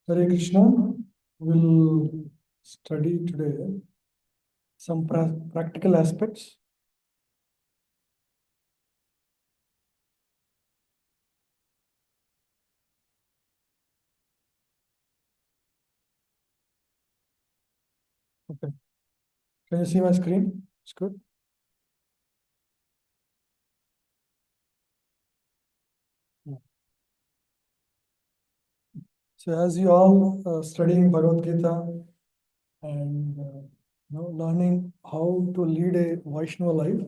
Hare Krishna, we'll study today some practical aspects. Okay. Can you see my screen? It's good. Yeah. So as you all studying Bhagavad Gita and learning how to lead a Vaishnava life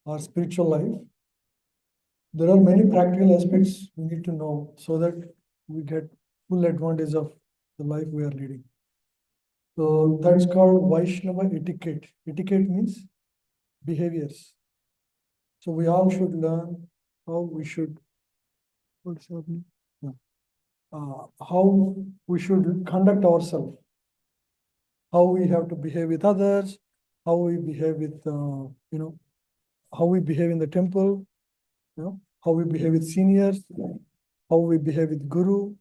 or spiritual life, there are many practical aspects we need to know so that we get full advantage of the life we are leading. So that's called Vaishnava etiquette. Etiquette means behaviors. So we all should learn how we should, what's happening? Yeah. How we should conduct ourselves, how we have to behave with others, how we behave with, how we behave in the temple, how we behave with seniors, how we behave with guru,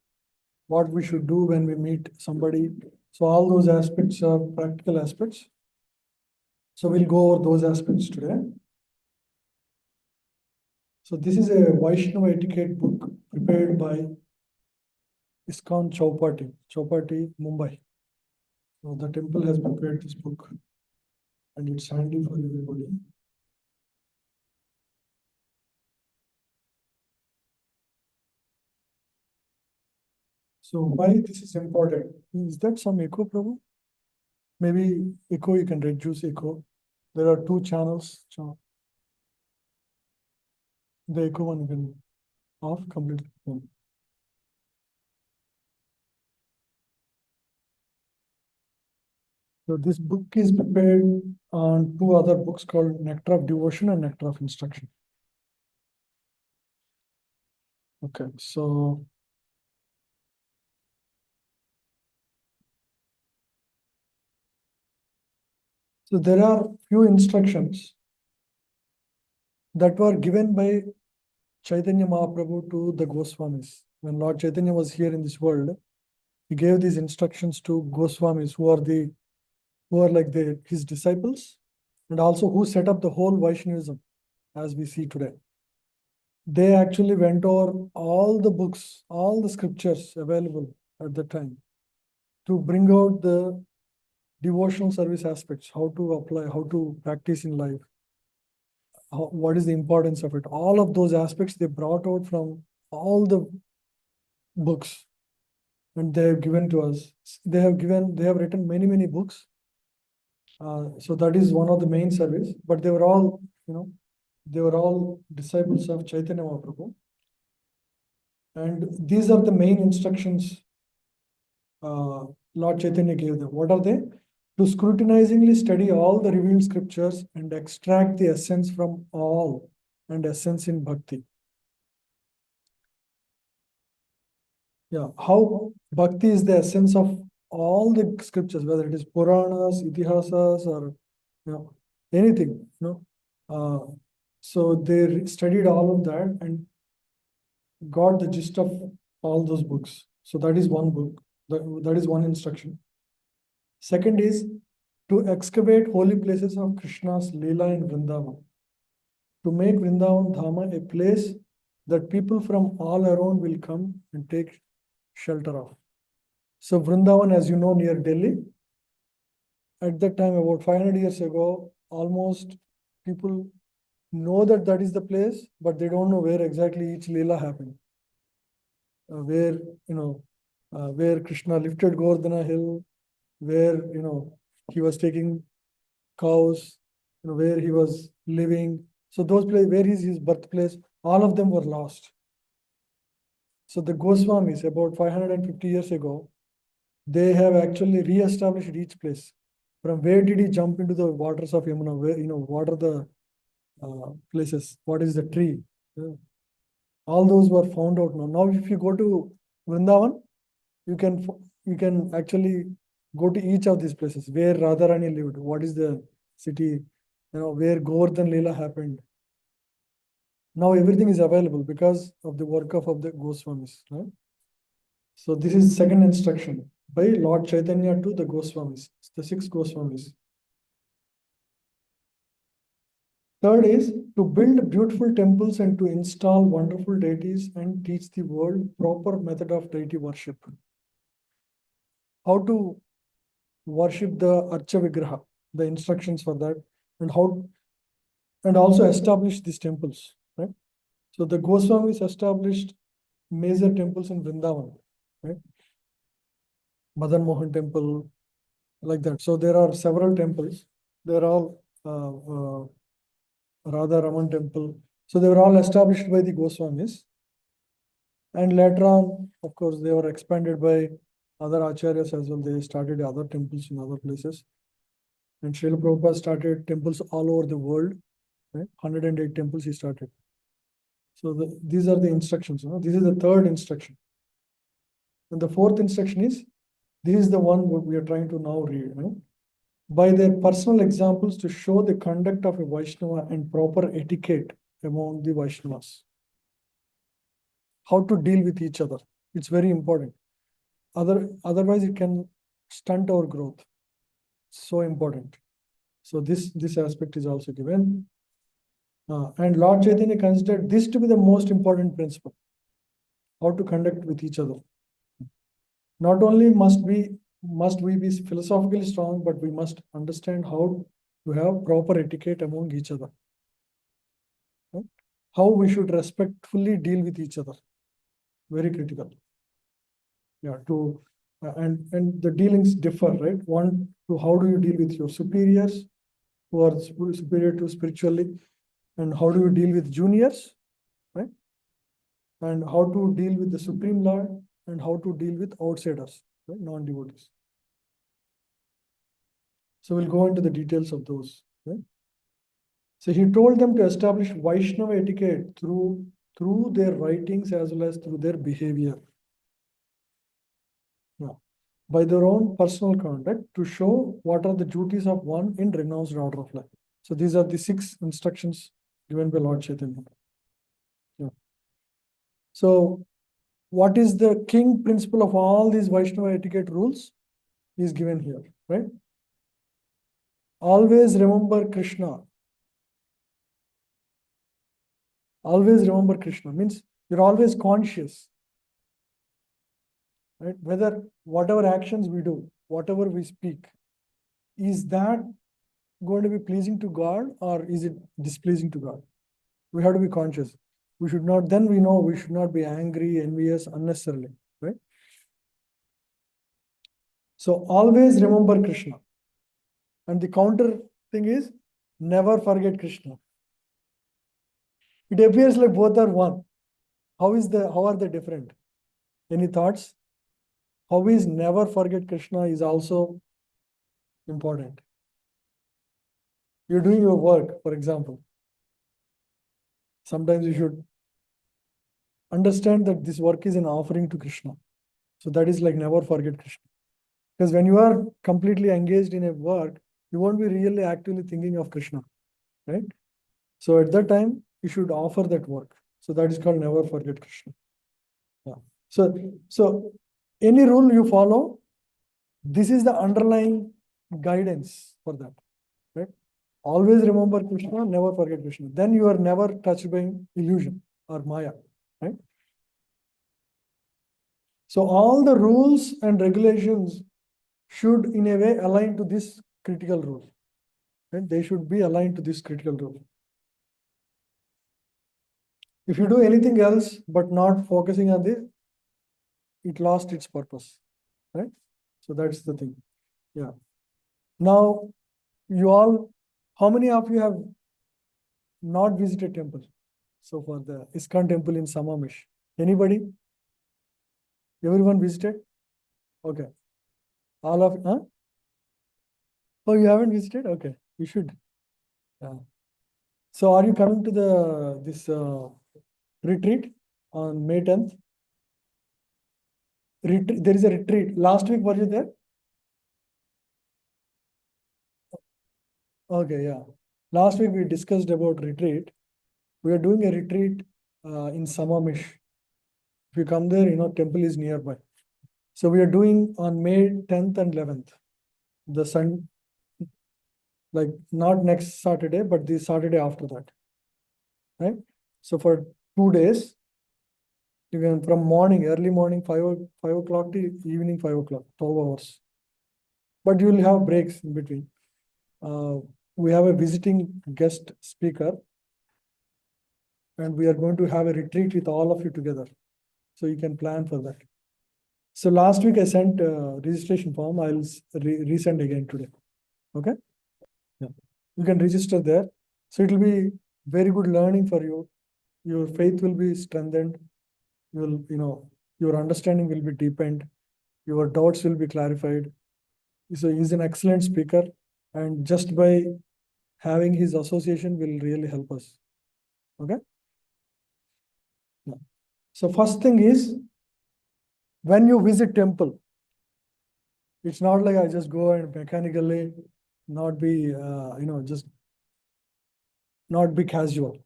what we should do when we meet somebody. So all those aspects are practical aspects. So we'll go over those aspects today. So this is a Vaishnava etiquette book prepared by ISKCON Chowpatty, Mumbai. So the temple has prepared this book and it's handy for everybody. So why this is important? Is that some echo problem? Maybe echo, you can reduce echo. There are two channels. So the echo one you can off completely. So this book is prepared on two other books called Nectar of Devotion and Nectar of Instruction. Okay, so there are few instructions that were given by Chaitanya Mahaprabhu to the Goswamis. When Lord Chaitanya was here in this world, he gave these instructions to Goswamis, who are like his disciples, and also who set up the whole Vaishnavism as we see today. They actually went over all the books, all the scriptures available at the time to bring out the devotional service aspects, how to apply, how to practice in life, what is the importance of it. All of those aspects they brought out from all the books and they have given to us. They have written many books. So that is one of the main service, but they were all, they were all disciples of Chaitanya Mahaprabhu. And these are the main instructions Lord Chaitanya gave them. What are they? To scrutinizingly study all the revealed scriptures and extract the essence from all and essence in bhakti. Yeah, how bhakti is the essence of all the scriptures, whether it is Puranas, Itihasas, or anything. So they studied all of that and got the gist of all those books. So that is one book. That is one instruction. Second is to excavate holy places of Krishna's Leela in Vrindavan. To make Vrindavan Dhama a place that people from all around will come and take shelter of. So Vrindavan, as you know, near Delhi, at that time, about 500 years ago, almost people know that that is the place, but they don't know where exactly each Leela happened. Where, where Krishna lifted Govardhana hill, where, he was taking cows, where he was living. So those places, where is his birthplace, all of them were lost. So the Goswamis, about 550 years ago, they have actually re-established each place. From where did he jump into the waters of Yamuna? Where, what are the places? What is the tree? Yeah. All those were found out now. Now, if you go to Vrindavan, you can actually go to each of these places where Radharani lived. What is the city? Where Govardhan Leela happened. Now everything is available because of the work of the Goswamis. Right? So this is second instruction by Lord Chaitanya to the Goswamis, the 6 Goswamis. Third is to build beautiful temples and to install wonderful deities and teach the world proper method of deity worship. How to worship the Archa Vigraha, the instructions for that, and how, and also establish these temples, right? So the Goswamis established major temples in Vrindavan, right? Madan Mohan temple, like that. So there are several temples. They're all Radha Raman temple. So they were all established by the Goswamis. And later on, of course, they were expanded by other acharyas as well. They started other temples in other places. And Srila Prabhupada started temples all over the world. Right? 108 temples he started. So these are the instructions. This is the third instruction. And the fourth instruction is, this is the one we are trying to now read. By their personal examples to show the conduct of a Vaishnava and proper etiquette among the Vaishnavas. How to deal with each other. It's very important. Otherwise, it can stunt our growth. So important. So this aspect is also given. And Lord Chaitanya considered this to be the most important principle. How to conduct with each other. Not only must we be philosophically strong, but we must understand how to have proper etiquette among each other. Right? How we should respectfully deal with each other. Very critical. Yeah, and the dealings differ, right? One, to how do you deal with your superiors who are superior to spiritually, and how do you deal with juniors, right? And how to deal with the Supreme Lord, and how to deal with outsiders, right? Non-devotees. So we'll go into the details of those. Right? So he told them to establish Vaishnava etiquette through their writings as well as through their behavior. Yeah. By their own personal conduct to show what are the duties of one in renounced order of life. So these are the 6 instructions given by Lord Chaitanya. Yeah. So what is the king principle of all these Vaishnava etiquette rules is given here, right? Always remember Krishna. Always remember Krishna means you're always conscious, right? Whether whatever actions we do, whatever we speak, is that going to be pleasing to God or is it displeasing to God? We have to be conscious. We should not, then we know we should not be angry, envious unnecessarily, right? So always remember Krishna. And the counter thing is never forget Krishna. It appears like both are one. How are they different? Any thoughts? How is never forget Krishna is also important. You're doing your work, for example. Sometimes you should understand that this work is an offering to Krishna. So that is like never forget Krishna. Because when you are completely engaged in a work, you won't be really actively thinking of Krishna, right? So at that time, you should offer that work. So that is called never forget Krishna. Yeah. So any rule you follow, this is the underlying guidance for that, right? Always remember Krishna, never forget Krishna. Then you are never touched by illusion or Maya, right? So all the rules and regulations should in a way align to this critical rule. Right? They should be aligned to this critical rule. If you do anything else but not focusing on this, it lost its purpose. Right? So that's the thing. Yeah. Now, how many of you have not visited temple? So for the ISKCON temple in Samamish. Anybody? Everyone visited? Okay. All of, huh? Oh, you haven't visited? Okay. You should. Yeah. So are you coming to this retreat on May 10th? There is a retreat. Last week, were you there? Okay, yeah. Last week we discussed about retreat. We are doing a retreat in Samamish. If you come there, temple is nearby. So we are doing on May 10th and 11th, the sun, like not next Saturday, but the Saturday after that, right? So for 2 days, you can from morning, early morning, 5 o'clock to evening 5 o'clock, 12 hours. But you will have breaks in between. We have a visiting guest speaker, and we are going to have a retreat with all of you together. So you can plan for that. So last week I sent a registration form. I'll resend again today. Okay? Yeah. You can register there. So it will be very good learning for you. Your faith will be strengthened. Your understanding will be deepened. Your doubts will be clarified. So he's an excellent speaker, and just by having his association will really help us. Okay? Yeah. So first thing is, when you visit temple, it's not like I just go and mechanically not be, just not be casual.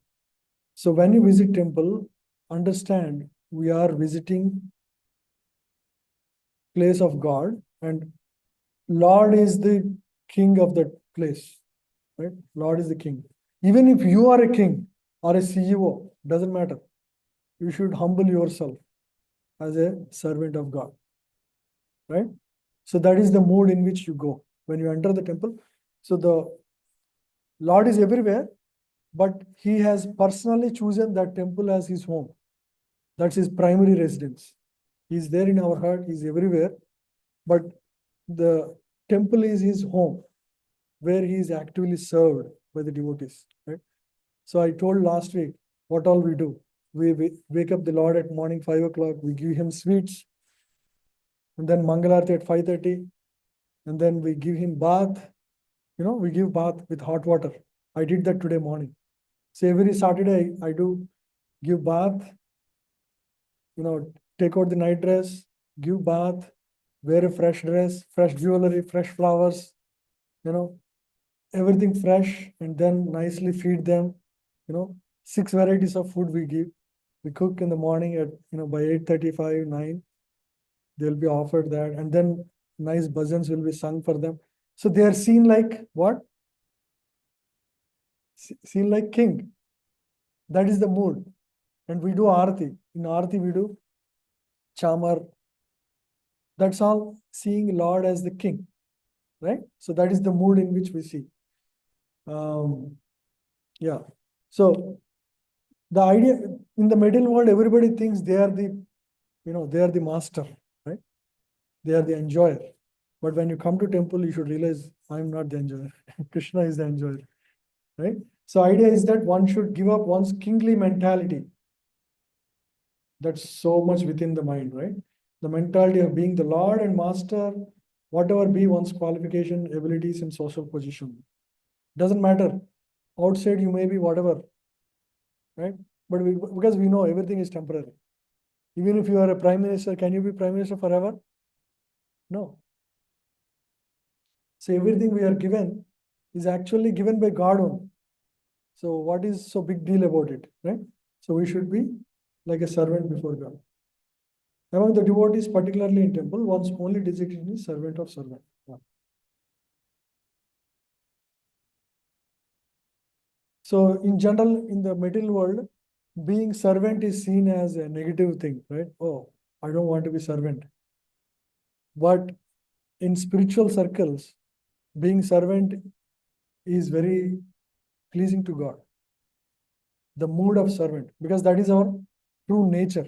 So when you visit temple, understand we are visiting place of God, and Lord is the king of that place, right? Lord is the king. Even if you are a king or a CEO, doesn't matter. You should humble yourself as a servant of God, right? So that is the mood in which you go when you enter the temple. So the Lord is everywhere, but he has personally chosen that temple as his home. That's his primary residence. He's there in our heart, he's everywhere, but the temple is his home where he is actively served by the devotees, right? So I told last week what all we do. We wake up the Lord at morning 5 o'clock, we give him sweets, and then Mangalarti at 5:30, and then we give him bath. We give bath with hot water. I did that today morning. So every Saturday I do give bath, take out the night dress, give bath, wear a fresh dress, fresh jewelry, fresh flowers, everything fresh, and then nicely feed them. 6 varieties of food we give. We cook in the morning at, by 8:35, 9, they'll be offered that, and then nice bhajans will be sung for them. So they are seen like what? Seen like king. That is the mood. And we do arati. In arati we do chamar. That's all, seeing Lord as the king, right? So that is the mood in which we see. Yeah. So the idea in the middle world, everybody thinks they are the master, right? They are the enjoyer. But when you come to temple, you should realize I'm not the enjoyer. Krishna is the enjoyer, right? So idea is that one should give up one's kingly mentality. That's so much within the mind, right? The mentality of being the Lord and Master, whatever be one's qualification, abilities, and social position. Doesn't matter. Outside you may be whatever, right? But because we know everything is temporary. Even if you are a prime minister, can you be prime minister forever? No. So everything we are given is actually given by God only. So what is so big deal about it, right? So we should be like a servant before God. Among the devotees, particularly in temple, one's only designation is servant of servant. Yeah. So in general, in the material world, being servant is seen as a negative thing, right? Oh, I don't want to be servant. But in spiritual circles, being servant is very pleasing to God. The mood of servant, because that is our true nature,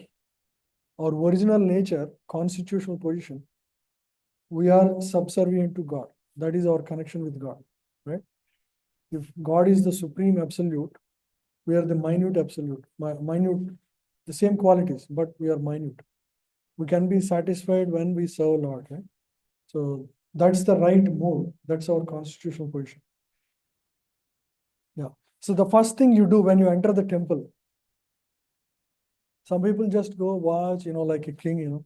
our original nature, constitutional position. We are subservient to God. That is our connection with God, right? If God is the supreme absolute, we are the minute absolute. Minute, the same qualities, but we are minute. We can be satisfied when we serve Lord, right? So that's the right mode. That's our constitutional position. Yeah. So the first thing you do when you enter the temple, some people just go watch, like a king,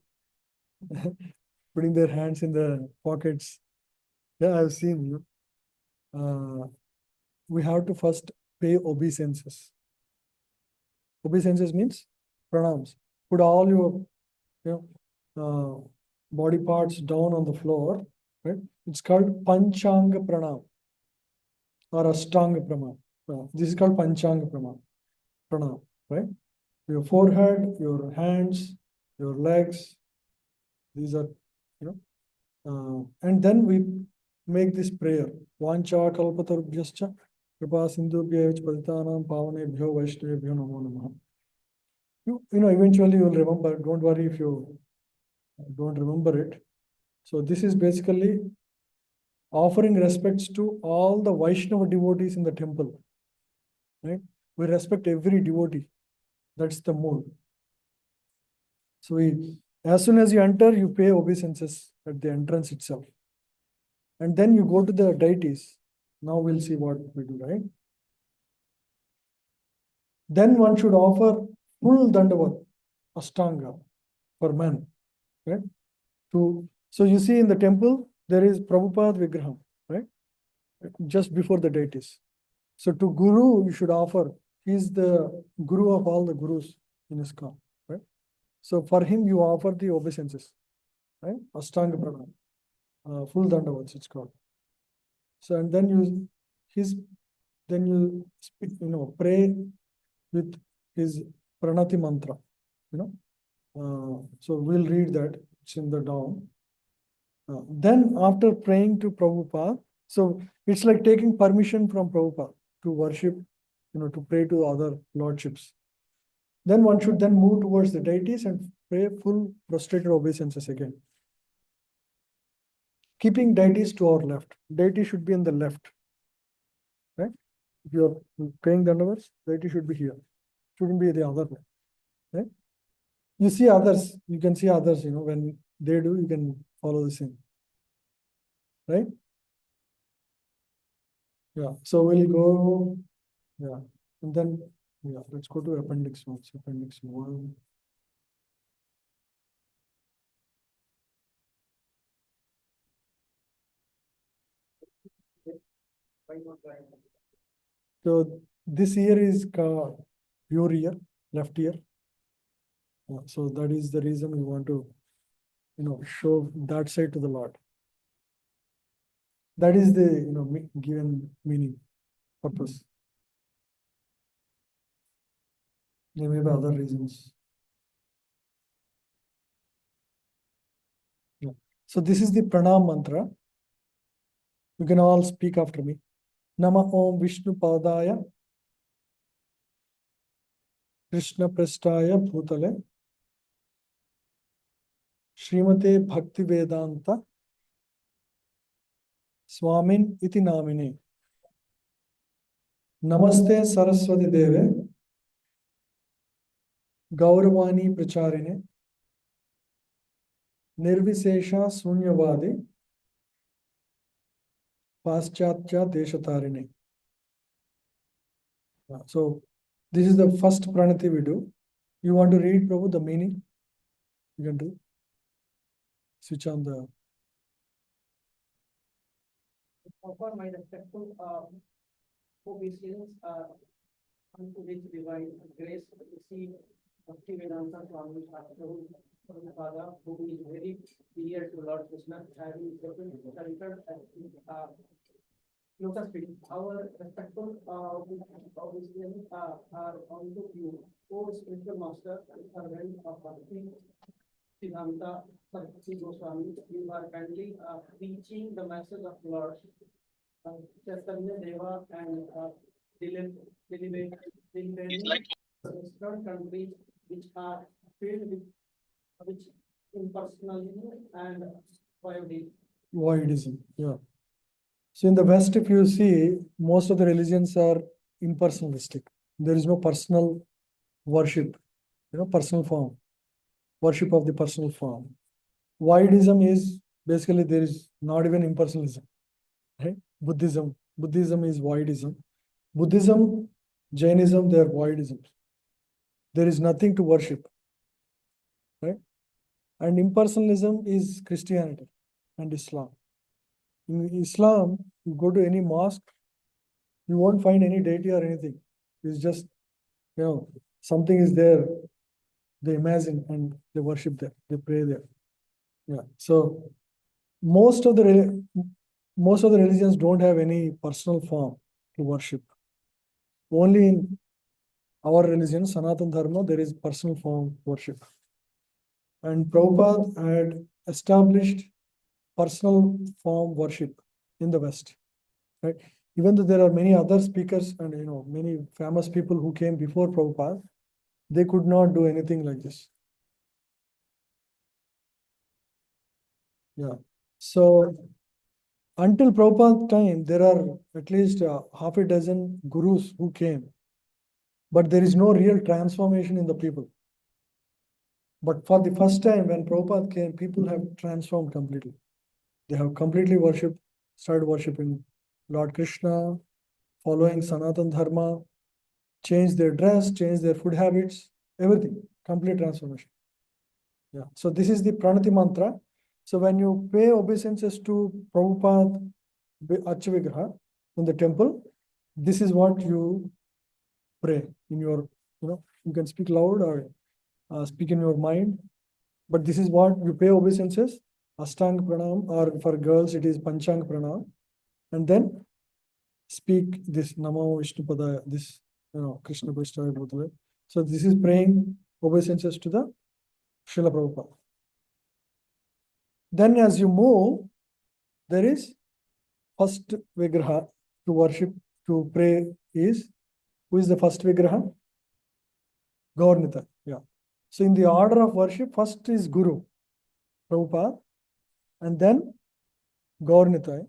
putting their hands in the pockets. Yeah, I've seen you. We have to first pay obeisances. Obeisances means pranams. Put all your, body parts down on the floor, right? It's called Panchanga Pranam or Ashtanga Pranam. This is called Panchanga Pranam, right? Your forehead, your hands, your legs, these are, and then we make this prayer. Vancha kalpatarubhyascha kripa sindhubhya patitanam pavanebhyo vaishnavebhyo namo namaha. Eventually you will remember. Don't worry if you don't remember it. So this is basically offering respects to all the Vaishnava devotees in the temple. Right? We respect every devotee. That's the mood. So as soon as you enter, you pay obeisances at the entrance itself. And then you go to the deities. Now we'll see what we do, right? Then one should offer full dandavat, ashtanga, for men. Right? So you see in the temple, there is Prabhupada Vigraham, right? Just before the deities. So to Guru, you should offer. He's the Guru of all the Gurus in ISKCON, right? So for him, you offer the obeisances, right? Ashtanga Pranam, full dandavats, it's called. So and then you speak, pray with his pranati mantra, so we'll read that. It's in the down. Then after praying to Prabhupada, so it's like taking permission from Prabhupada to worship, to pray to other lordships. Then one should then move towards the deities and pray full prostrated obeisances again. Keeping deities to our left. Deity should be in the left. Right? If you're praying dandavats, deity should be here. Shouldn't be the other way. Right? You see others, you can see others, when they do, you can follow the same. Right? Yeah. So we'll go, yeah. And then, let's go to appendix 1. Appendix 1. So this ear is your ear, left ear. So that is the reason we want to, show that side to the Lord. That is the, given meaning, purpose. There may be other reasons. Yeah. So this is the pranam mantra. You can all speak after me. Nama Om Vishnu Padaya Krishna Prasthaya Bhutale Srimate Bhakti Vedanta Swamin Iti Namine Namaste Saraswati Deve Gauravani Pracharine Nirvisesha Sunyavadi Paschatya Deshatarine. So this is the first pranati we do. You want to read, Prabhu, the meaning? You can do. Switch on the. Offer my respectful obeisance unto which divine grace receive Bhakti Vedanta Swami Prabhupada, who is very dear to Lord Krishna, having centered at lotus feet. Our respectful obeisance are unto you, O spiritual master and servant of Bhakti Vedanta Saraswati Goswami. You are kindly preaching the message of Lord Chaitanya Deva and deliberate Western countries which are filled with which impersonalism and voidism. Yeah. So in the West, if you see, most of the religions are impersonalistic. There is no personal worship, personal form, worship of the personal form. Voidism is basically there is not even impersonalism. Right? Buddhism is voidism. Buddhism, Jainism, they are voidisms. There is nothing to worship. Right? And impersonalism is Christianity and Islam. In Islam, you go to any mosque, you won't find any deity or anything. It's just, something is there. They imagine and they worship there. They pray there. Yeah. So most of the religions don't have any personal form to worship. Only in our religion, Sanatana Dharma, there is personal form worship. And Prabhupada had established personal form worship in the West. Right? Even though there are many other speakers and many famous people who came before Prabhupada, they could not do anything like this. Yeah. So until Prabhupada's time, there are at least half a dozen gurus who came, but there is no real transformation in the people. But for the first time, when Prabhupada came, people have transformed completely. They have completely started worshipping Lord Krishna, following Sanatana Dharma, changed their dress, changed their food habits, everything, complete transformation. Yeah. So this is the Pranati mantra. So when you pay obeisances to Prabhupada Archavigraha in the temple, this is what you pray in your, you can speak loud or speak in your mind, but this is what you pay obeisances, Ashtang Pranam, or for girls it is Panchang Pranam, and then speak this Namo Vishnupadaya, this, Krishna Vaishnava Bhutale. So this is praying obeisances to the Srila Prabhupada. Then as you move, there is first Vigraha to worship, to pray is, who is the first Vigraha? Gaurnita. Yeah. So in the order of worship, first is Guru, Prabhupada, and then Gaurnita,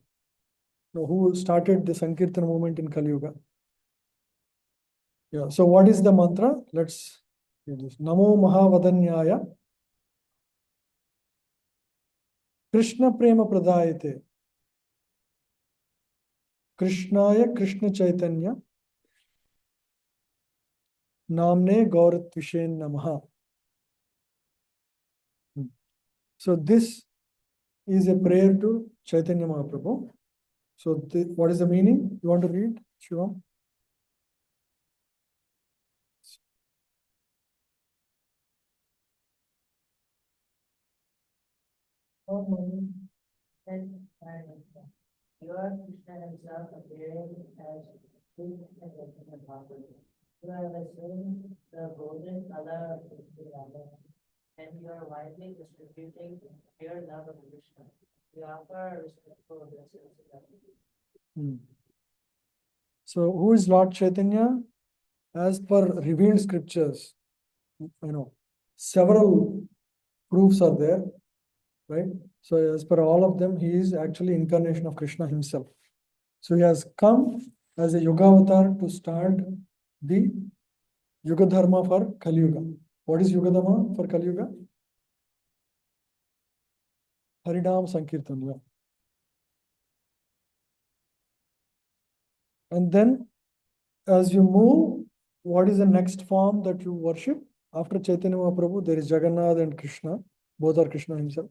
who started the Sankirtan movement in Kali Yuga. Yeah. So what is the mantra? Let's read this. Namo Mahavadanyaya Krishna Prema Pradayate Krishnaya Krishna Chaitanya Namne Gauratvishen Namaha. So this is a prayer to Chaitanya Mahaprabhu. So what is the meaning? You want to read, Shivam? And your Krishna himself appearing as King and Bhagavad. You have assumed the golden color of the Rama, and you are widely distributing pure love of Krishna. We offer respectful obeisances. So who is Lord Chaitanya? As per revealed scriptures, several proofs are there, right? So as per all of them, he is actually incarnation of Krishna himself. So he has come as a Yoga avatar to start the Yuga Dharma for Kali Yuga. What is Yuga Dharma for Kali Yuga? Harinam Sankirtan. Yeah. And then as you move, what is the next form that you worship? After Chaitanya Mahaprabhu, there is Jagannath and Krishna. Both are Krishna himself.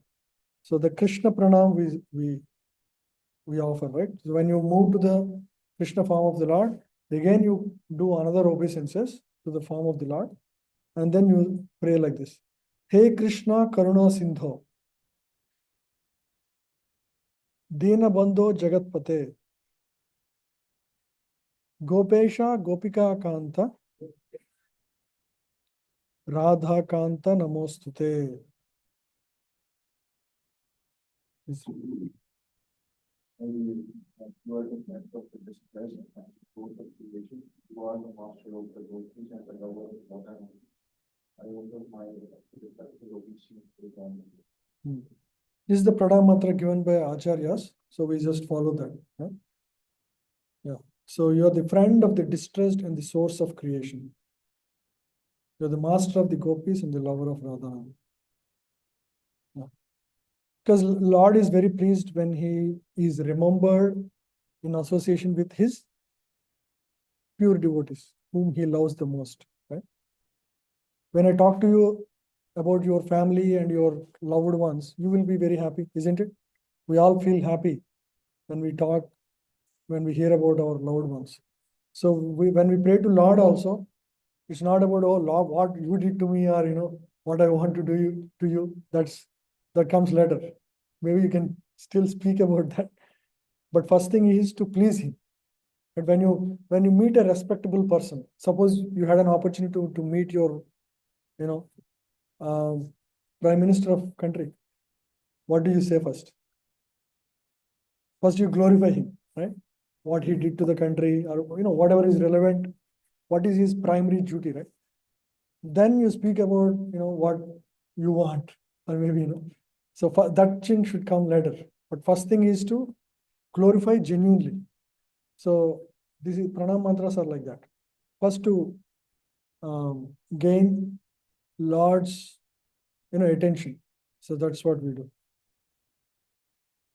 So the Krishna Pranam we offer, right? So when you move to the Krishna form of the Lord, again you do another obeisances to the form of the Lord, and then you pray like this. Hey Krishna Karuna Sindho Dina Bandho Jagatpate Gopesha Gopika Kanta Radha Kanta Namostute. You are the master of the distress and support of creation. You are the master of the devotees and the lover of God. I open my respectful obedience to God. This is the Pradhan mantra given by Acharyas. So we just follow that. Huh? Yeah. So you are the friend of the distressed and the source of creation. You are the master of the gopis and the lover of Radha. Yeah. Because Lord is very pleased when he is remembered in association with his pure devotees, whom he loves the most. Right? When I talk to you about your family and your loved ones, you will be very happy, isn't it? We all feel happy when we talk, when we hear about our loved ones. So when we pray to Lord also, it's not about, oh Lord, what you did to me, or what I want to do to you. That's that comes later. Maybe you can still speak about that. But first thing is to please him. And when you meet a respectable person, suppose you had an opportunity to meet your, prime minister of country, what do you say first? First you glorify him, right? What he did to the country, or whatever is relevant, what is his primary duty, right? Then you speak about what you want, or maybe so that thing should come later. But first thing is to glorify genuinely. So this is pranam mantras are like that. First to gain Lord's attention. So that's what we do.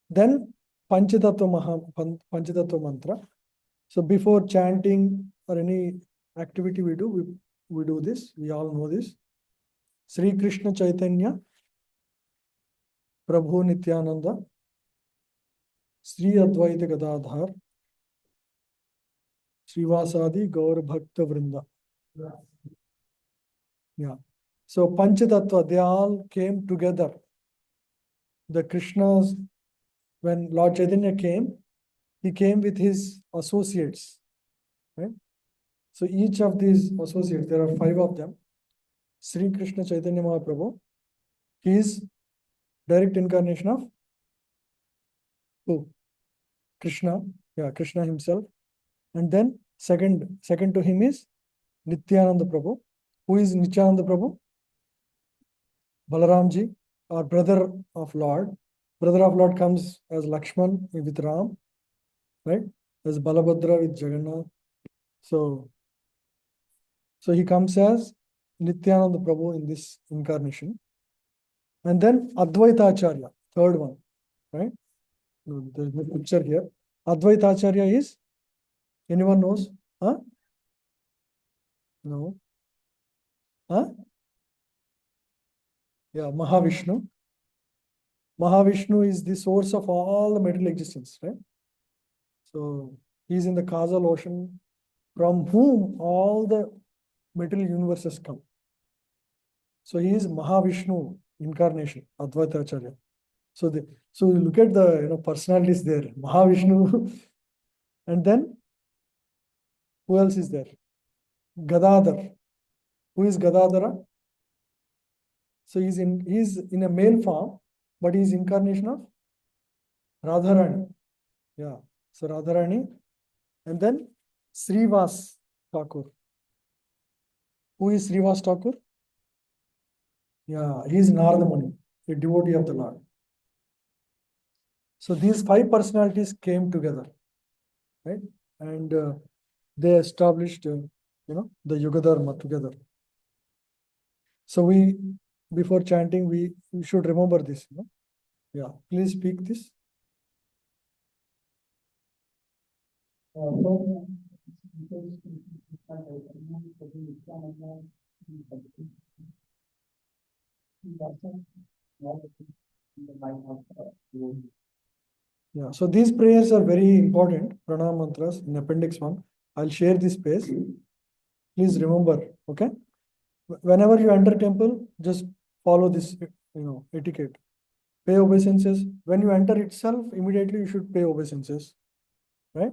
Then Panchatattva mantra. So before chanting or any activity we do, we do this. We all know this. Sri Krishna Chaitanya, Prabhu Nityananda, Sri Advaita Gadadhar, Srivasadi Gaur Bhakta Vrinda. Yeah. So Panchatattva, they all came together. The Krishnas, when Lord Chaitanya came, he came with his associates, right? So each of these associates, there are 5 of them. Sri Krishna Chaitanya Mahaprabhu, he is direct incarnation of who? Krishna, Krishna himself. And then second to him is Nityananda Prabhu. Who is Nityananda Prabhu? Balaramji, or brother of Lord. Brother of Lord comes as Lakshman with Ram, right? As Balabhadra with Jagannath. So he comes as Nityananda Prabhu in this incarnation. And then Advaita Acharya, third one, right? There's a picture here. Advaita Acharya is, anyone knows? Huh? No. Huh? Yeah, Mahavishnu. Mahavishnu is the source of all the material existence, right? So he is in the causal ocean from whom all the material universes come. So he is Mahavishnu incarnation, Advaita Acharya. So you look at the personalities there, Mahavishnu, and then who else is there? Gadadhar. Who is Gadadhara? So he's in a male form, but he's incarnation of Radharani. Yeah. So Radharani, and then Srivas Thakur. Who is Srivas Thakur? Yeah, he is Narada Muni, a devotee of the Lord. So these 5 personalities came together, right? And they established, the Yuga Dharma together. So before chanting, we should remember this. Yeah, please speak this. Yeah, so these prayers are very important, pranam mantras in appendix 1. I'll share this page. Please remember, okay? Whenever you enter temple, just follow this, etiquette. Pay obeisances. When you enter itself, immediately you should pay obeisances, right?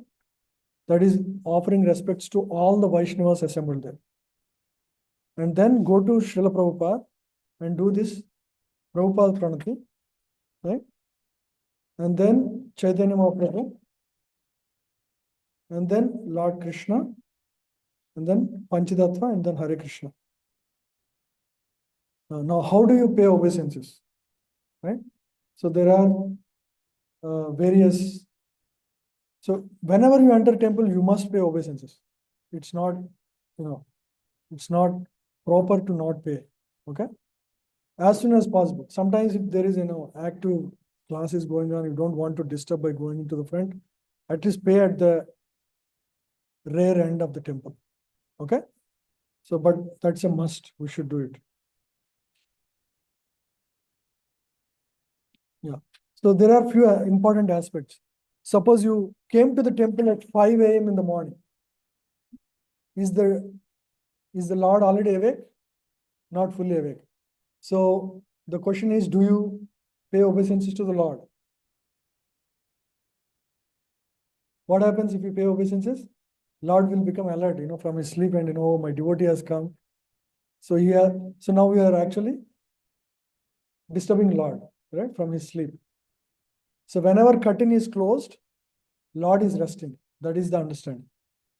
That is offering respects to all the Vaishnavas assembled there. And then go to Srila Prabhupada and do this Prabhupada Pranati, right? And then Chaitanya Mahaprabhu, and then Lord Krishna, and then Panchatattva, and then Hare Krishna. Now, how do you pay obeisances, right? So there are various. So whenever you enter temple, you must pay obeisances. It's not, it's not proper to not pay. Okay, as soon as possible. Sometimes if there is active classes going on, you don't want to disturb by going into the front. At least pay at the rear end of the temple. Okay, so but that's a must. We should do it. Yeah. So there are few important aspects. Suppose you came to the temple at 5 a.m. in the morning. Is the Lord already awake? Not fully awake. So the question is, do you pay obeisances to the Lord. What happens if you pay obeisances? Lord will become alert, from his sleep, and my devotee has come. So now we are actually disturbing Lord, right, from his sleep. So whenever curtain is closed, Lord is resting. That is the understanding.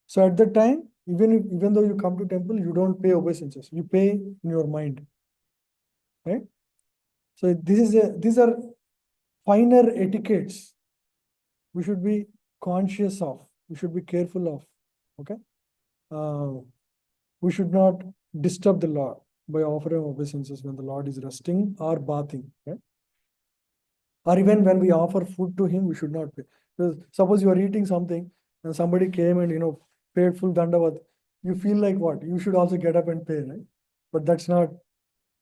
So at that time, even though you come to temple, you don't pay obeisances. You pay in your mind, right? So these are finer etiquettes we should be conscious of. We should be careful of. Okay. We should not disturb the Lord by offering obeisances when the Lord is resting or bathing. Right? Or even when we offer food to him, we should not pay. Because suppose you are eating something and somebody came and paid full dandavat, you feel like what? You should also get up and pay, right? But that's not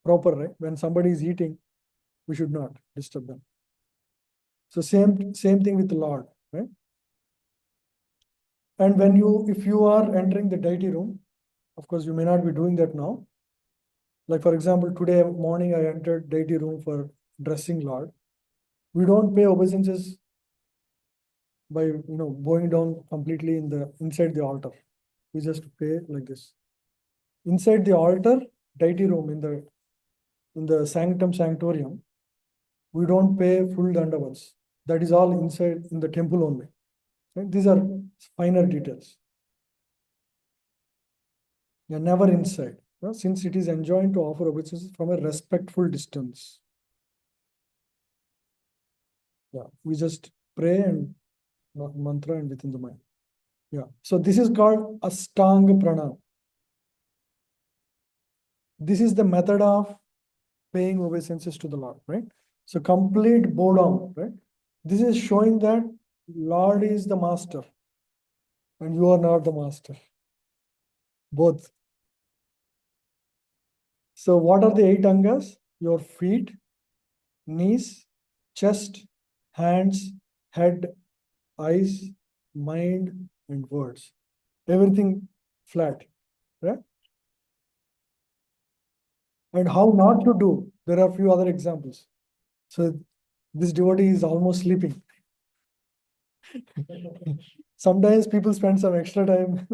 proper, right? When somebody is eating, we should not disturb them. So same thing with the Lord, right? And if you are entering the deity room, of course you may not be doing that now. Like for example, today morning I entered deity room for dressing Lord. We don't pay obeisances by bowing down completely inside the altar. We just pay like this. Inside the altar, deity room, in the sanctum sanctorium, we don't pay full dandavats. That is all inside in the temple only. Right? These are finer details. You're never inside, since it is enjoined to offer obeisances from a respectful distance. Yeah, we just pray and mantra and within the mind. Yeah, so this is called Ashtanga Pranam. This is the method of paying obeisances to the Lord, right? So complete bow down, right? This is showing that Lord is the master and you are not the master. Both. So what are the 8 angas? Your feet, knees, chest, hands, head, eyes, mind, and words. Everything flat, right? And how not to do? There are a few other examples. So this devotee is almost sleeping. Sometimes people spend some extra time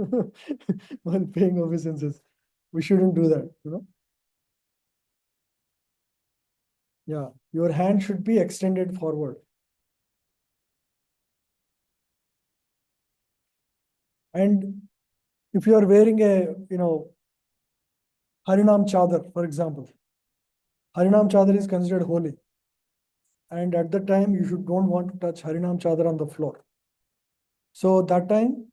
while paying obeisances. We shouldn't do that, Yeah, your hand should be extended forward. And if you are wearing a, Harinam Chadar, for example, Harinam Chadar is considered holy. And at that time, you don't want to touch Harinam Chadar on the floor. So that time,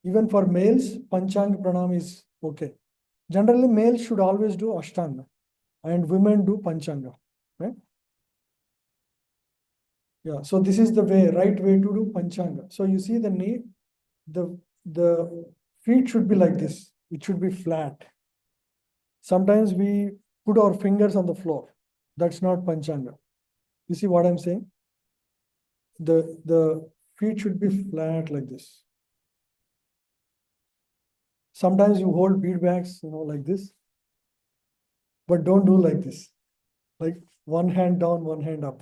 even for males, Panchanga Pranam is okay. Generally, males should always do Ashtanga and women do Panchanga, right? Yeah, so this is the right way to do Panchanga. So you see the knee, the feet should be like this. It should be flat. Sometimes we put our fingers on the floor. That's not Panchanga. You see what I'm saying? The feet should be flat like this. Sometimes you hold bead bags, like this. But don't do like this. Like one hand down, one hand up.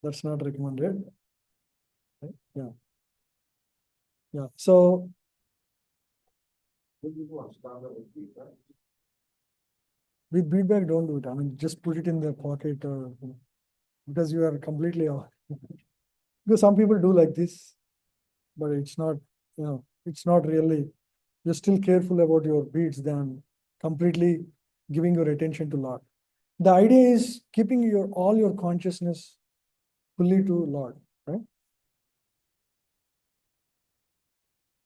That's not recommended. Right? Yeah. Yeah. So with bead bag, don't do it. I mean, just put it in the pocket because you are completely off. Because some people do like this, but it's not, it's not really, you're still careful about your beads than completely giving your attention to Lord. The idea is keeping all your consciousness fully to Lord, right?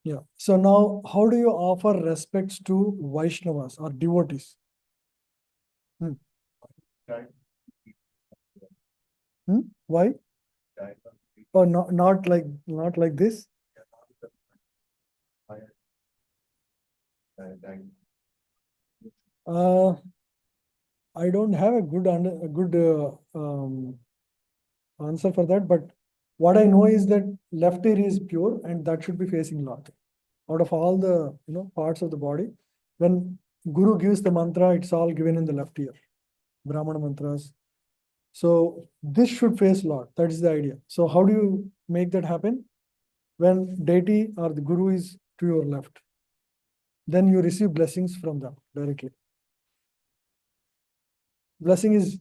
Yeah. So now, how do you offer respects to Vaishnavas or devotees? Why? Or not like this? I don't have a good answer for that, but what I know is that left ear is pure and that should be facing Lord. Out of all the parts of the body, when Guru gives the mantra, it's all given in the left ear. Brahmana mantras. So this should face Lord. That is the idea. So how do you make that happen? When deity or the guru is to your left, then you receive blessings from them directly. Blessing is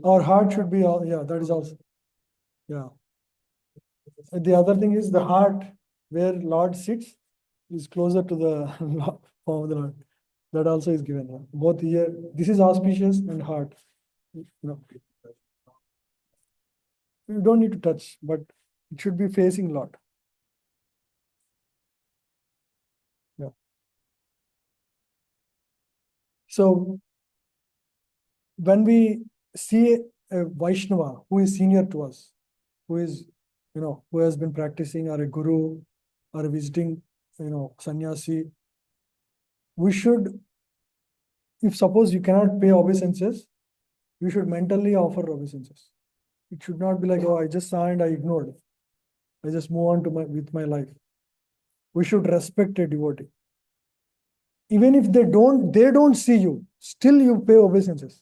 our heart should be yeah, that is also, yeah. The other thing is the heart where Lord sits is closer to the form of the Lord. That also is given. Yeah. Both here, this is auspicious and heart. You know, you don't need to touch, but it should be facing Lord. Yeah. So when we see a Vaishnava who is senior to us, who is, who has been practicing, or a guru, or a visiting, sannyasi, we should, if suppose you cannot pay obeisances, you should mentally offer obeisances. It should not be like, oh, I just saw and I ignored. I just move on to with my life. We should respect a devotee. Even if they don't see you, still you pay obeisances.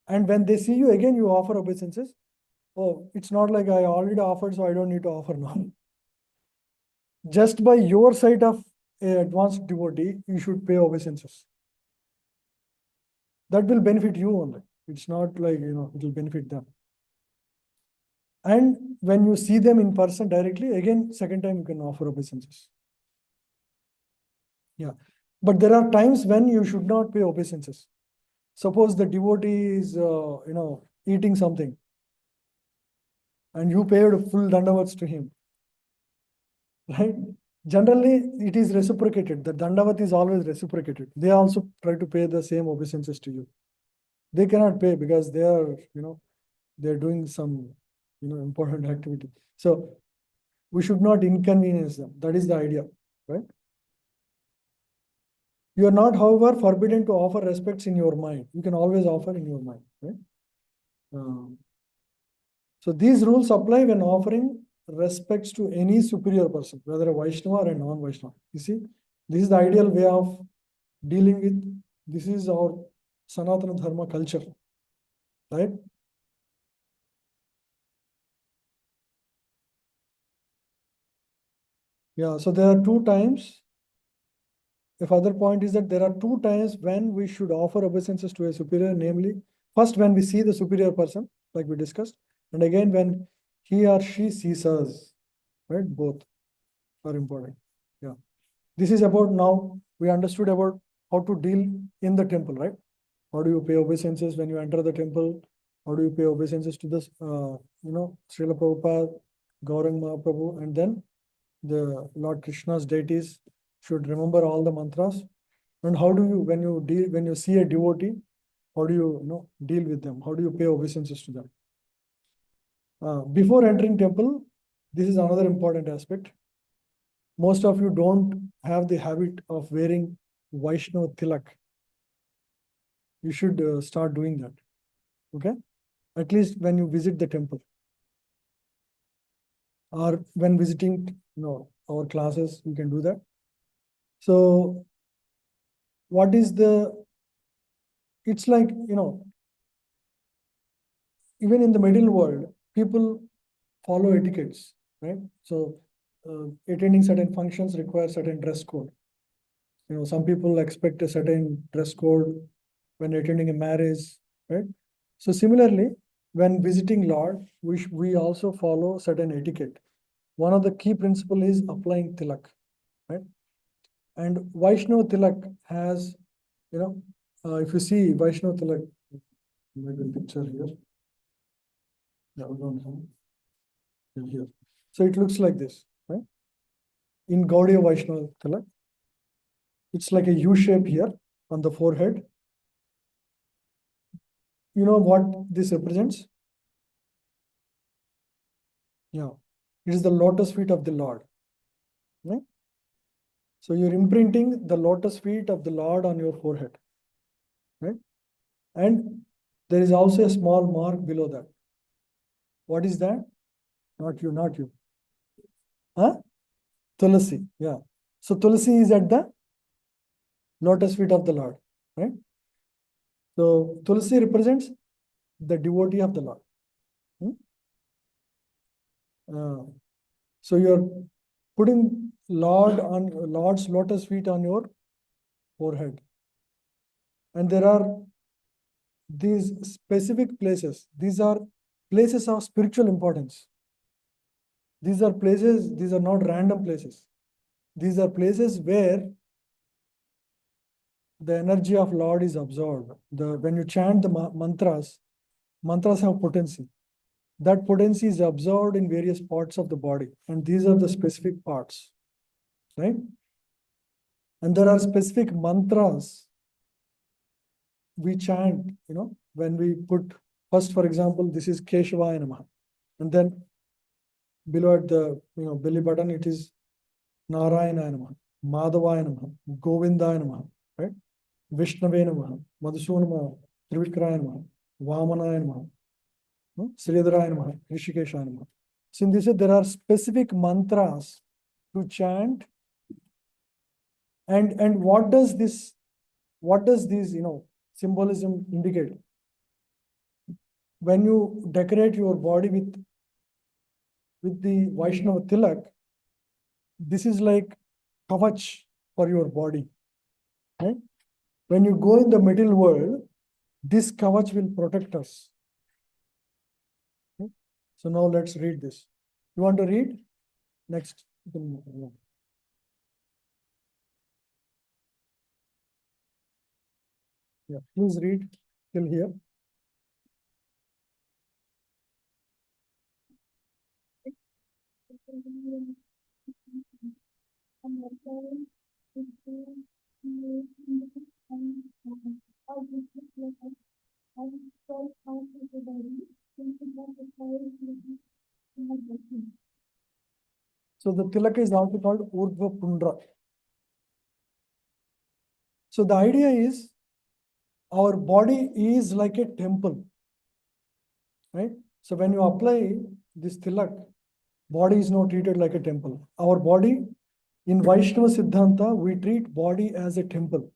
And when they see you again, you offer obeisances. Oh, it's not like I already offered, so I don't need to offer now. Just by your sight of a advanced devotee, you should pay obeisances. That will benefit you only. It's not like, it will benefit them. And when you see them in person directly, again, second time you can offer obeisances. Yeah. But there are times when you should not pay obeisances. Suppose the devotee is, eating something and you paid full dandavats to him, right? Generally, it is reciprocated. The dandavat is always reciprocated. They also try to pay the same obeisances to you. They cannot pay because they are, they're doing some, important activity. So we should not inconvenience them. That is the idea, right? You are not, however, forbidden to offer respects in your mind. You can always offer in your mind, right? So these rules apply when offering respects to any superior person, whether a Vaishnava or a non-Vaishnava. You see, this is the ideal way of dealing with, this is our Sanatana Dharma culture, right? Yeah, so there are two times. A further point is that there are two times when we should offer obeisances to a superior, namely, first when we see the superior person, like we discussed, and again when he or she sees us, right? Both are important. Yeah. This is about, now we understood about how to deal in the temple, right? How do you pay obeisances when you enter the temple? How do you pay obeisances to this, Srila Prabhupada, Gauranga Mahaprabhu, and then the Lord Krishna's deities should remember all the mantras. And how do you, when you see a devotee, how do you, deal with them? How do you pay obeisances to them? Before entering temple, this is another important aspect. Most of you don't have the habit of wearing Vaishnava tilak. You should start doing that. Okay? At least when you visit the temple. Or when visiting, our classes, you can do that. So what is it's like, even in the middle world, people follow etiquettes, right? So attending certain functions require certain dress code. Some people expect a certain dress code when attending a marriage, right? So similarly, when visiting Lord, we also follow certain etiquette. One of the key principle is applying tilak, right? And Vaishnava tilak has, if you see Vaishnava tilak, maybe a picture here. Yeah, we don't have here. So it looks like this, right? In Gaudiya Vaishnava tilak, it's like a U shape here on the forehead. You know what this represents? Yeah, it is the lotus feet of the Lord, right? So you're imprinting the lotus feet of the Lord on your forehead, right? And there is also a small mark below that. What is that? Not you, not you. Huh? Tulasi, yeah. So Tulasi is at the lotus feet of the Lord. right? So Tulsi represents the devotee of the Lord. So you're putting Lord's lotus feet on your forehead. And there are these specific places. These are places of spiritual importance. These are not random places. These are places where the energy of Lord is absorbed. When you chant the mantras have potency. That potency is absorbed in various parts of the body, and these are the specific parts, right? And there are specific mantras we chant, when we put first, for example, this is Keshvaya Namaha, and then below at the belly button it is Narayana Namaha, Madhavaya Namaha, Govindaya Namaha, right? Vishnave Namaha, Madhusudana Namaha, Trivikraya Namaha, Vamanaya Namaha, Sridharaya Namaha, Rishikeshaya Namaha. So in this, there are specific mantras to chant. And what does this symbolism indicate? When you decorate your body with the Vaishnava tilak, this is like kavach for your body, right? When you go in the middle world, this kavach will protect us. Okay? So now let's read this. You want to read? Next. Yeah, please read till here. So the tilak is also called Urdhva Pundra. So the idea is our body is like a temple, right? So when you apply this tilak, body is not treated like a temple. Our body, in Vaishnava Siddhanta, we treat body as a temple.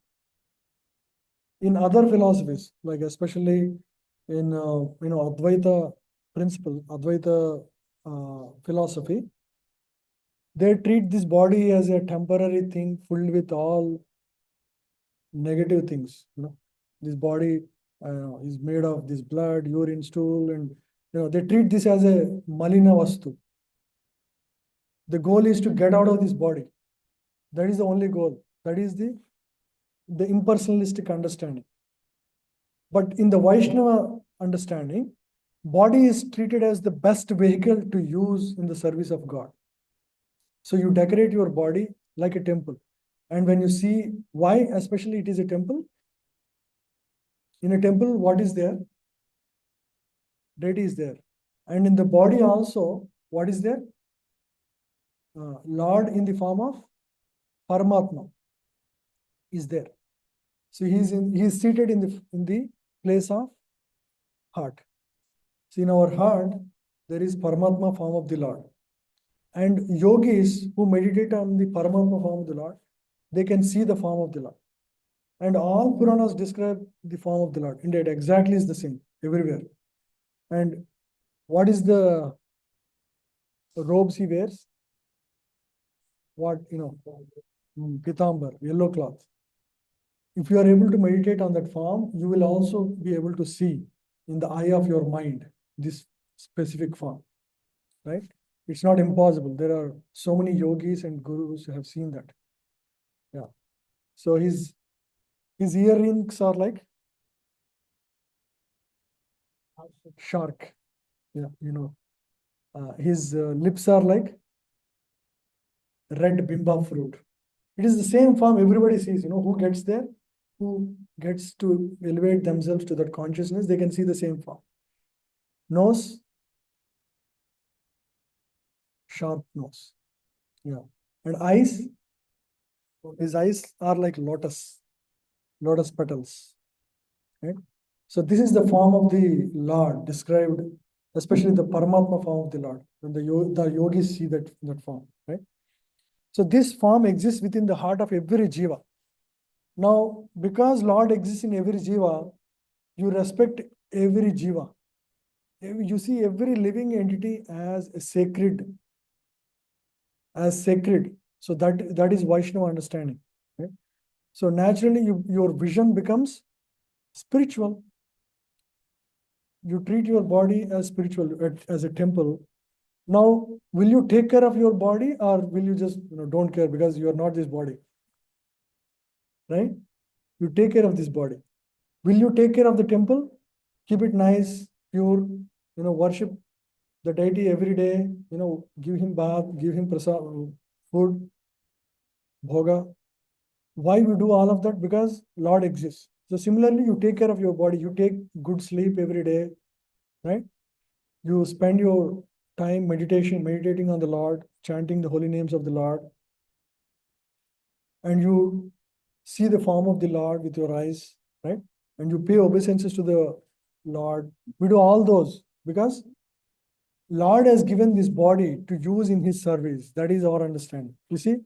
In other philosophies, like especially in Advaita principle, Advaita philosophy, they treat this body as a temporary thing filled with all negative things. This body is made of this blood, urine, stool, and they treat this as a malina vastu. The goal is to get out of this body. That is the only goal. That is the impersonalistic understanding. But in the Vaishnava understanding, body is treated as the best vehicle to use in the service of God. So you decorate your body like a temple. And when you see why especially it is a temple, in a temple, what is there? Deity is there. And in the body also, what is there? Lord in the form of Paramatma is there. So he is seated in the place of heart. So in our heart, there is Paramatma form of the Lord. And yogis who meditate on the Paramatma form of the Lord, they can see the form of the Lord. And all Puranas describe the form of the Lord. And it exactly is the same everywhere. And what is the robes he wears? What, Pitambar, yellow cloth. If you are able to meditate on that form, you will also be able to see in the eye of your mind this specific form, right? It's not impossible. There are so many yogis and gurus who have seen that. Yeah. So his earrings are like shark. Yeah, his lips are like red bimba fruit. It is the same form everybody sees. Who gets there, who gets to elevate themselves to that consciousness, they can see the same form. Nose, sharp nose. Yeah. And eyes, his eyes are like lotus petals. Right? So this is the form of the Lord described, especially the Paramatma form of the Lord. And the yogis see that form, right? So this form exists within the heart of every jiva. Now, because Lord exists in every jiva, you respect every jiva. You see every living entity as a sacred, as sacred. So that is Vaishnava understanding. Right? So naturally, your vision becomes spiritual. You treat your body as spiritual, as a temple. Now, will you take care of your body, or will you just don't care because you are not this body? Right? You take care of this body. Will you take care of the temple? Keep it nice, pure, worship the deity every day, give him bath, give him prasad, food, bhoga. Why we do all of that? Because Lord exists. So similarly, you take care of your body, you take good sleep every day, right? You spend your time meditating on the Lord, chanting the holy names of the Lord, and you see the form of the Lord with your eyes, right? And you pay obeisances to the Lord. We do all those because Lord has given this body to use in his service. That is our understanding. You see,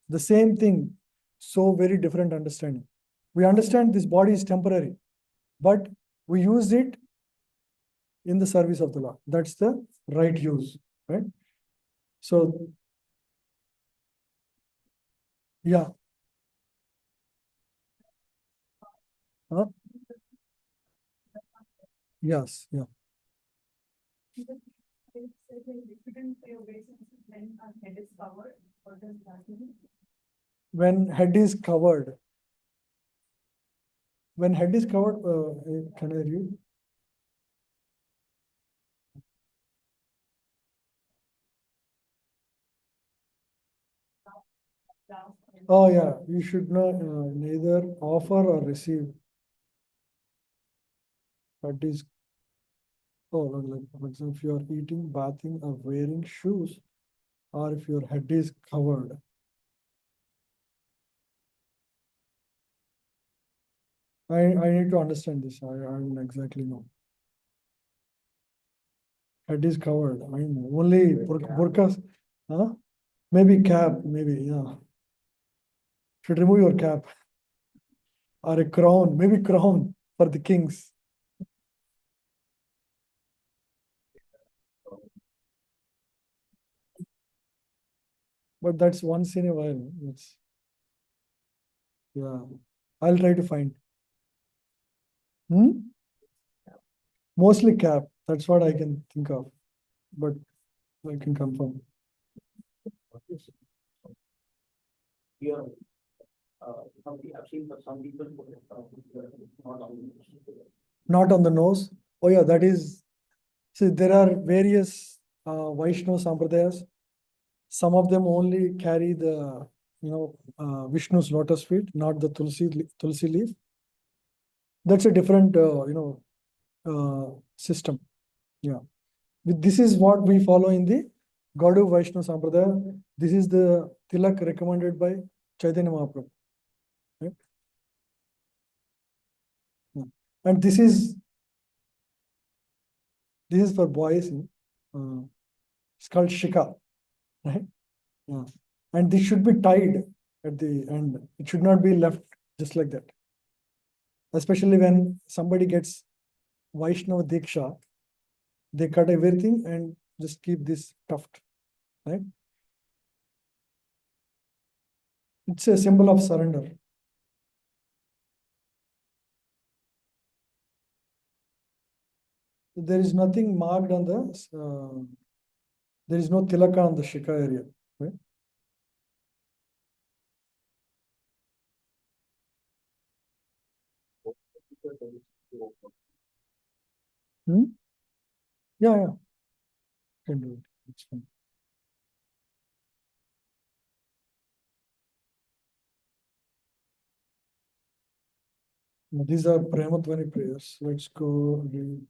the same thing, so very different understanding. We understand this body is temporary, but we use it in the service of the Lord. That's the right use, right? So, yeah. Huh? Yes, yeah. When head is covered, can I read? Oh yeah, you should not neither offer or receive. That is, oh, like for example, if you are eating, bathing, or wearing shoes, or if your head is covered. I need to understand this. I don't exactly know. Head is covered. I know. Only burkas, huh? Maybe cap, maybe, yeah. Should remove your cap or a crown, maybe crown for the kings. But that's once in a while. It's, yeah. I'll try to find. Hmm? Mostly cap. That's what I can think of. But I can confirm. Here, I've seen for some people, not on. Not on the nose. Oh yeah, that is. See, there are various Vaishnava sampradayas. Some of them only carry the Vishnu's lotus feet, not the tulsi leaf. That's a different system. Yeah, this is what we follow in the Gaudiya Vaishnava Sampradaya. This is the tilak recommended by Chaitanya Mahaprabhu. Right? Yeah. And this is for boys. It's called shika, right? Yeah. And this should be tied at the end. It should not be left just like that. Especially when somebody gets Vaishnava Diksha, they cut everything and just keep this tuft, right? It's a symbol of surrender. There is nothing marked on there is no tilaka on the shika area, right? Hmm? Yeah, yeah, can do it. It's fine. Now, these are Prematvani prayers. Let's go read.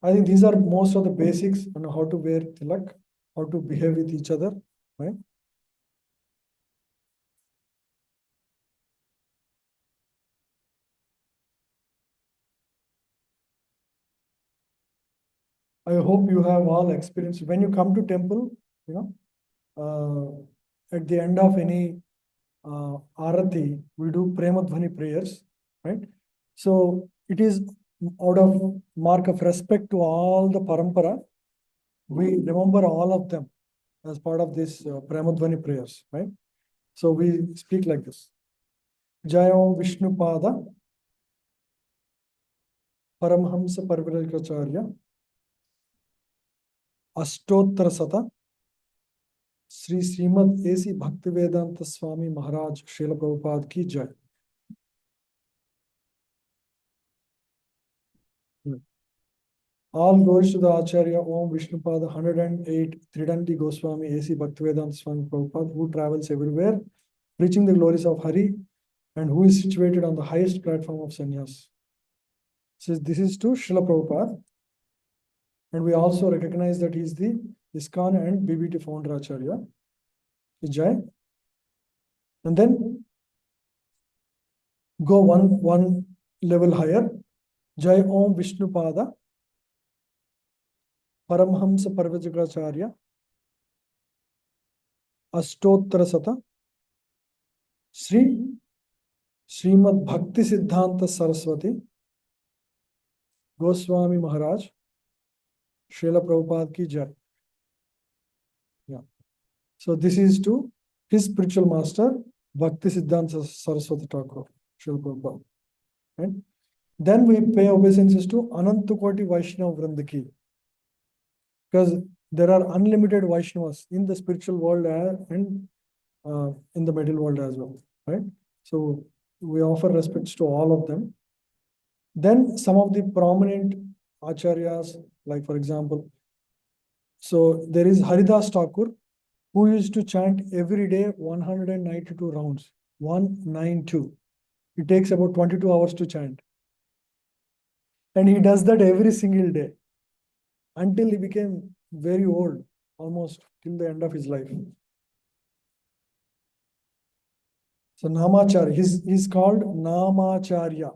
I think these are most of the basics on how to wear tilak, how to behave with each other, right? I hope you have all experience. When you come to temple, at the end of any Arati, we do Premadhvani prayers, right? So it is out of mark of respect to all the parampara, we remember all of them as part of this Premadhvani prayers, right? So we speak like this. Jayam Vishnupada Paramhamsa Parvarikacharya Ashtottara Sata Sri Srimad A.C. Bhaktivedanta Swami Maharaj Srila Prabhupada ki jai. All glories to the Acharya Om Vishnupada 108 Tridanti Goswami A.C. Bhaktivedanta Swami Prabhupada, who travels everywhere preaching the glories of Hari and who is situated on the highest platform of sannyas. So this is to Srila Prabhupada, and we also recognize that he is the ISKCON and BBT founder Acharya. Jai. And then go one level higher. Jai Om Vishnupada Paramhamsa Parvajakacharya Ashtottara Sata Srimad Bhakti Siddhanta Saraswati Goswami Maharaj Srila Prabhupada ki jai. Yeah. So this is to his spiritual master Bhakti Siddhanta Saraswati Thakur, Srila Prabhupada. Right? Then we pay obeisances to Anantakoti Vaishnava Vrandaki, because there are unlimited Vaishnavas in the spiritual world and in the material world as well, right? So we offer respects to all of them. Then some of the prominent acharyas, like for example, so there is Haridas Thakur, who used to chant every day 192 rounds, 192. It takes about 22 hours to chant. And he does that every single day until he became very old, almost till the end of his life. So Namacharya, he's called Namacharya.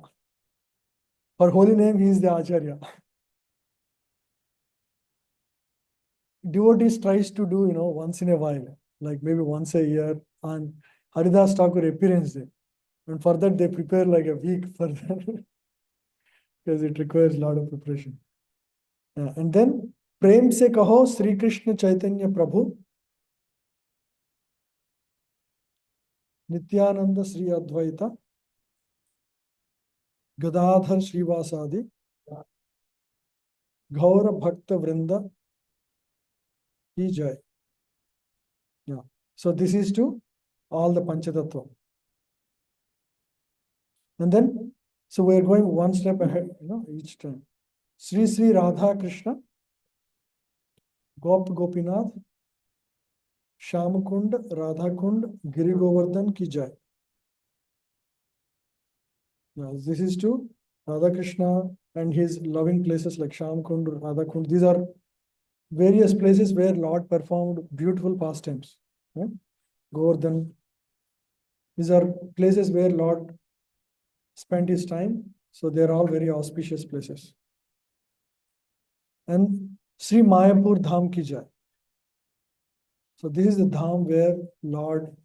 For holy name, he is the Acharya. Devotees tries to do, once in a while, like maybe once a year, on Haridas Thakur appearance day. And for that, they prepare like a week for that, because it requires a lot of preparation. And then, Prem se kaho Sri Krishna Chaitanya Prabhu, Nityananda Sri Advaita, Gadadhar Srivasadi, Gaura Bhakta Vrinda ki jai. Yeah. So this is to all the Panchatattva. And then, so we are going one step ahead, each time. Sri Sri Radha Krishna, Gop Gopinath, Shyam Kund, Radha Kund, Giri Govardhan ki jai. Yeah, this is to Radha Krishna and his loving places like Shyam Kund, Radha Kund. These are various places where Lord performed beautiful pastimes. Right? Govardhan. These are places where Lord spent his time. So they are all very auspicious places. And Sri Mayapur Dham ki jai. So this is the Dham where Lord,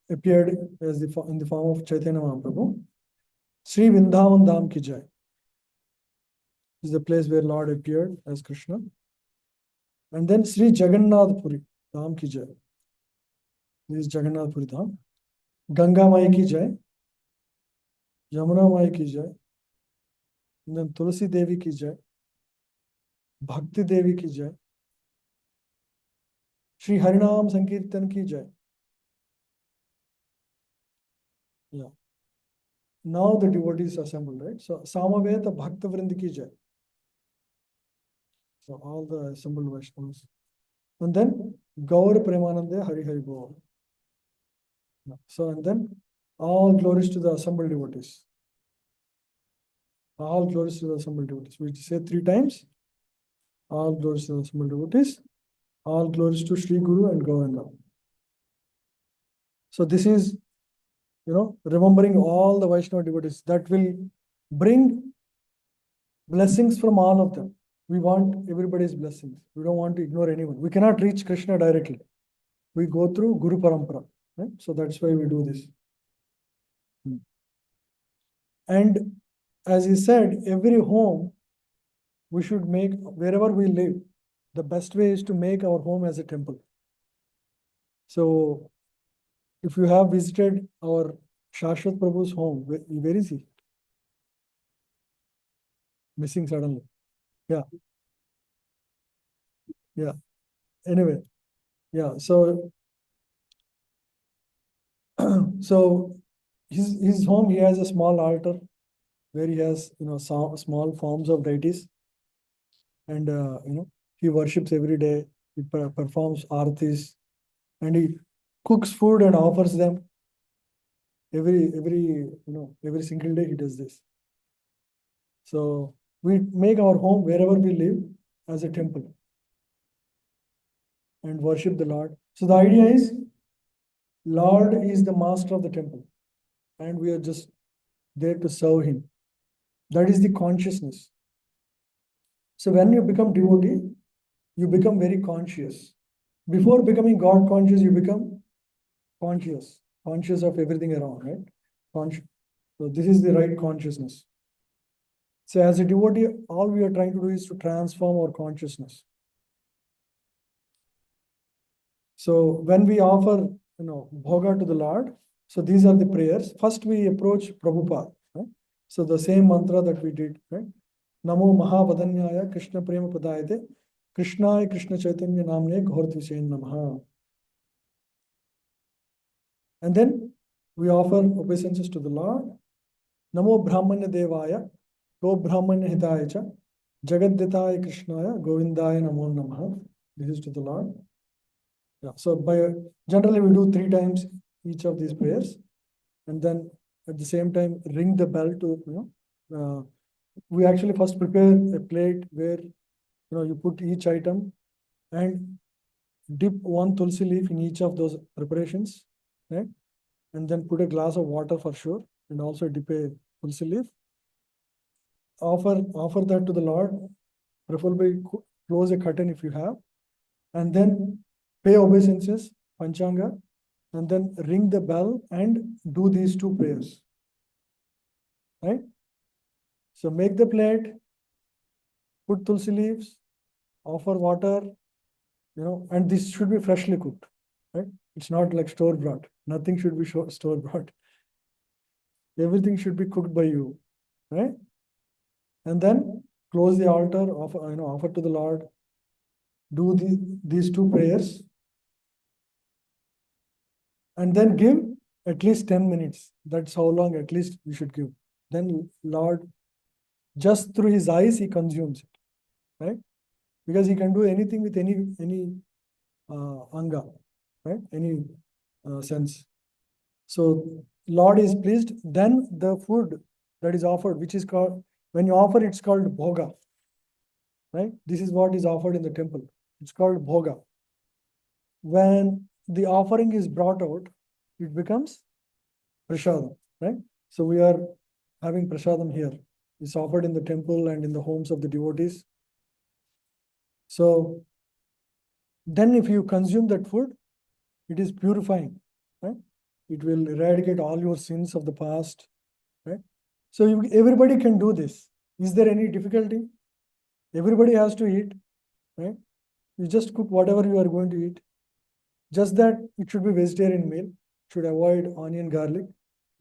appeared as in the form of Chaitanya Mahaprabhu. Sri Vrindavan Dham ki jai. This is the place where Lord appeared as Krishna. And then Sri Jagannath Puri Dham ki jai. This is Jagannath Puri Dham. Ganga Mai ki jai. Yamuna Mai ki jai. And then Tulsi Devi ki jai. Bhakti Devi ki jai. Sri Harinam Sankirtan ki jai. Yeah. Now the devotees assembled, right? So Samaveta Bhakta Vrind ki jai. So all the assembled Vaishnavas. And then Gaur Premanande Hari Hari Bol. So and then all glories to the assembled devotees. All glories to the assembled devotees. We say 3 times. All glories to the assembled devotees. All glories to Sri Guru and Govinda. So this is, remembering all the Vaishnava devotees that will bring blessings from all of them. We want everybody's blessings. We don't want to ignore anyone. We cannot reach Krishna directly. We go through Guru Parampara. right? So that's why we do this. And as he said, every home we should make, wherever we live, the best way is to make our home as a temple. So if you have visited our Shashwat Prabhu's home, where is he? Missing suddenly. Yeah. Yeah. Anyway, yeah. So so his home, he has a small altar where he has, small forms of deities, and he worships every day. He performs artis, and he cooks food and offers them every single day. He does this. So we make our home wherever we live as a temple and worship the Lord. So the idea is, Lord is the master of the temple, and we are just there to serve him. That is the consciousness. So when you become devotee, you become very conscious. Before becoming God conscious, you become conscious of everything around, right? Conscious. So this is the right consciousness. So as a devotee, all we are trying to do is to transform our consciousness. So when we offer, bhoga to the Lord, so these are the prayers. First we approach Prabhupada, right? So the same mantra that we did, right? Namo Mahavadanyaya Krishna Prema Padayate Krishnaya Krishna Chaitanya Namne Ghortvisain Namaha. And then we offer obeisances to the Lord. Namo Brahmanya Devaya Go Brahmanya Hitaya Cha Jagaditaya Krishnaya Govindaya Namo Namaha. This is to the Lord. Yeah. So generally we do 3 times each of these prayers, and then at the same time ring the bell to we actually first prepare a plate where you put each item and dip 1 tulsi leaf in each of those preparations, right? And then put a glass of water for sure, and also dip a tulsi leaf. Offer that to the Lord. Preferably close a curtain if you have, and then pay obeisances, panchanga, and then ring the bell and do these 2 prayers, right? So make the plate, put tulsi leaves, offer water, and this should be freshly cooked, right? It's not like store brought. Nothing should be store brought. Everything should be cooked by you, right? And then close the altar, offer to the Lord, do these 2 prayers, and then give at least 10 minutes. That's how long at least we should give. Then Lord, just through his eyes, he consumes it, right? Because he can do anything with any anga, right? Any sense. So Lord is pleased. Then the food that is offered, which is called, when you offer, it's called bhoga, right? This is what is offered in the temple. It's called bhoga. When the offering is brought out, it becomes prasadam, right? So we are having prasadam here. It's offered in the temple and in the homes of the devotees. So then if you consume that food, it is purifying, right? It will eradicate all your sins of the past, right? So everybody can do this. Is there any difficulty? Everybody has to eat, right? You just cook whatever you are going to eat. Just that it should be vegetarian meal, should avoid onion, garlic,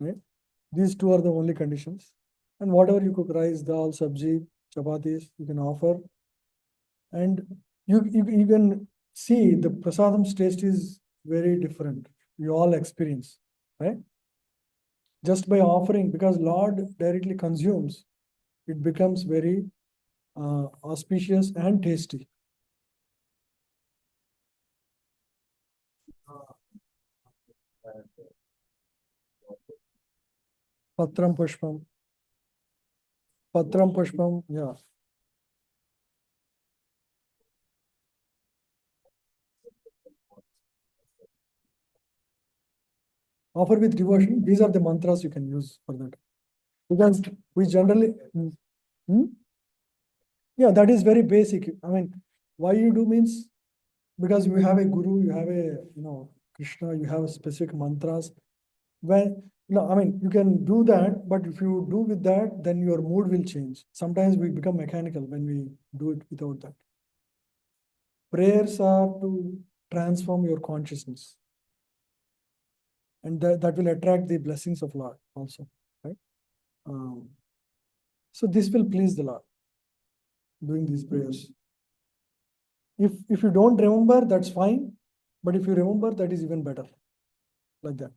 right? These 2 are the only conditions. And whatever you cook, rice, dal, sabji, chapatis, you can offer. And you can see the prasadam's taste is very different. You all experience, right? Just by offering, because Lord directly consumes, it becomes very auspicious and tasty. Patram pushpam. Patram pushpam, yeah. Offer with devotion. These are the mantras you can use for that. Because we generally, yeah, that is very basic. I mean, why you do means, because you have a guru, you have a Krishna, you have specific mantras. When, I mean, you can do that, but if you do with that, then your mood will change. Sometimes we become mechanical when we do it without that. Prayers are to transform your consciousness. And that will attract the blessings of Lord also, right? So this will please the Lord, doing these prayers. If you don't remember, that's fine. But if you remember, that is even better. Like that.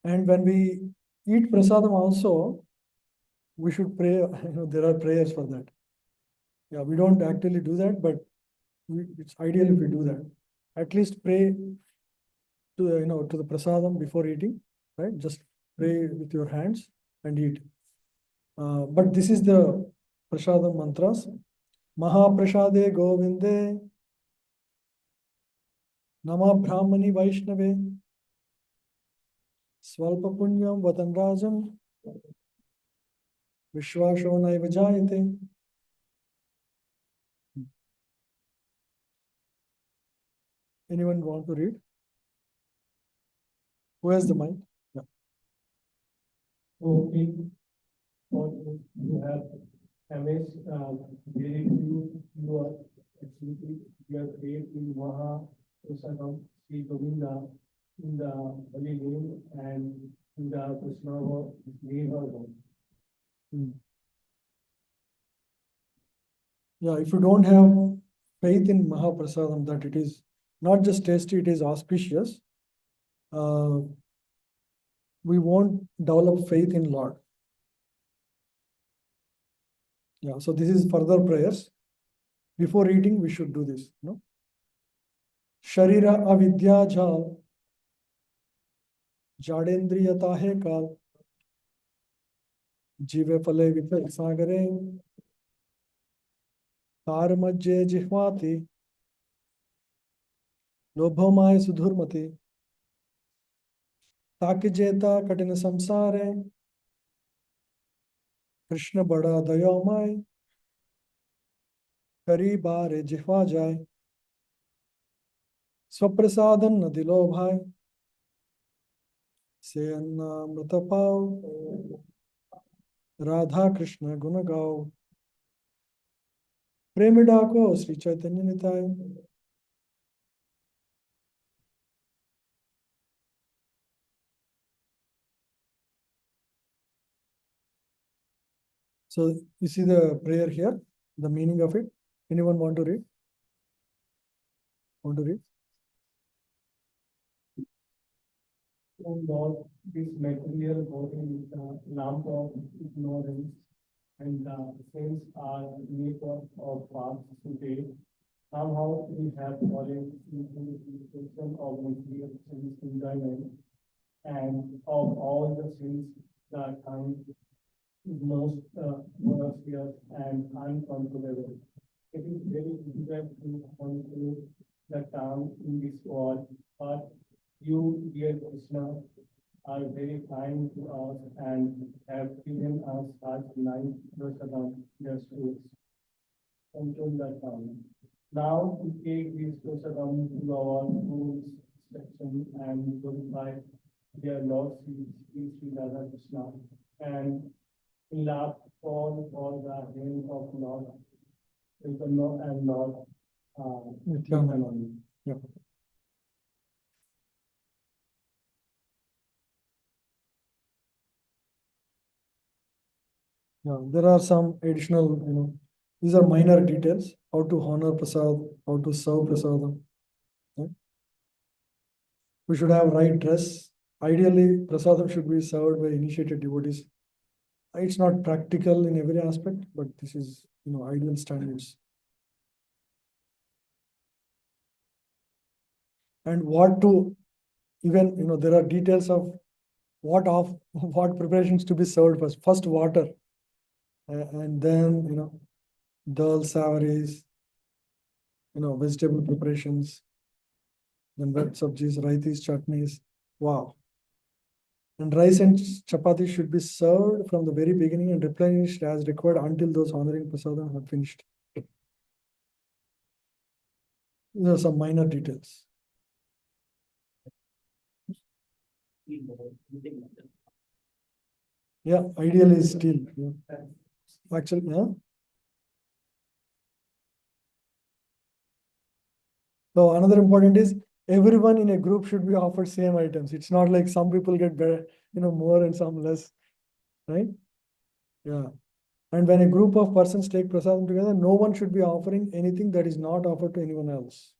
And when we eat prasadam also, we should pray. There are prayers for that. Yeah, we don't actually do that, but it's ideal if we do that. At least pray to to the prasadam before eating, right? Just pray with your hands and eat. But this is the prasadam mantras. Mahaprasade Govinde, Nama Brahmani Vaishnave, Swalpa Punyam Vatanrajam, Vishwasho Naiva Jayate. Anyone want to read? Who has the mic? Yeah. Okay. What you have Ramesh, very you are absolutely you are great in Maha Prasadam Sri Govinda in the Holy Name and in the Vaishnava name. Yeah, if you don't have faith in Mahaprasadam that it is not just tasty, it is auspicious, we won't develop faith in Lord. Yeah, so this is further prayers. Before eating, we should do this. No? Sharira avidya jal, jadendriyata hai kal, jive phale vipak sagare, tar majje jihvati, lobhamay sudhurmati, ताकि जेता कठिन संसारे कृष्ण बड़ा दयामय करी बारे जिह्वा जाए स्वप्रसादन न दिलो भाई से अन्नामृत पाओ राधा कृष्ण गुण गाओ प्रेम डाको Shri Chaitanya Nitai. So you see the prayer here, the meaning of it. Anyone want to read? Want to read? Oh Lord, this material body is the lamp of ignorance, and the saints are makers of paths today. Somehow we have fallen into the system of material sins in thy name, and of all the sins, the kind is most monstrous and uncontrollable. It is very difficult to control the tongue in this world, but you, dear Krishna, are very kind to us and have given us such nice prasadam just to control the tongue. Now we take this prasadam to our rules section and glorify their Lord Sri Radha Krishna and in love for the name of Lord Chaitanya and Lord Nityananda. Yeah. Yeah, there are some additional, these are minor details, how to honor prasad, how to serve prasadam. Right? We should have right dress. Ideally, prasadam should be served by initiated devotees. It's not practical in every aspect, but this is, ideal standards. And what to, even, there are details of what preparations to be served first. First water, and then, dal savaries, vegetable preparations, then wet sabjis, raitis, chutneys. Wow. And rice and chapati should be served from the very beginning and replenished as required until those honoring prasadam have finished. There are some minor details. Yeah, ideal is steel. Yeah. Actually, yeah. So another important is everyone in a group should be offered same items. It's not like some people get better, more and some less, right? Yeah. And when a group of persons take prasadam together, no one should be offering anything that is not offered to anyone else.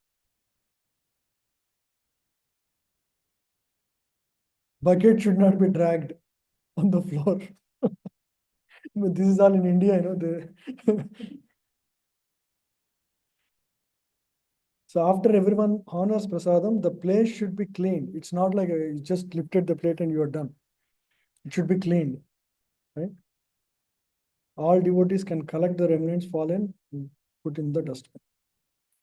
Bucket should not be dragged on the floor. But this is all in India, So after everyone honors prasadam, the place should be cleaned. It's not like you just lifted the plate and you are done. It should be cleaned, right? All devotees can collect the remnants fallen and put in the dustbin.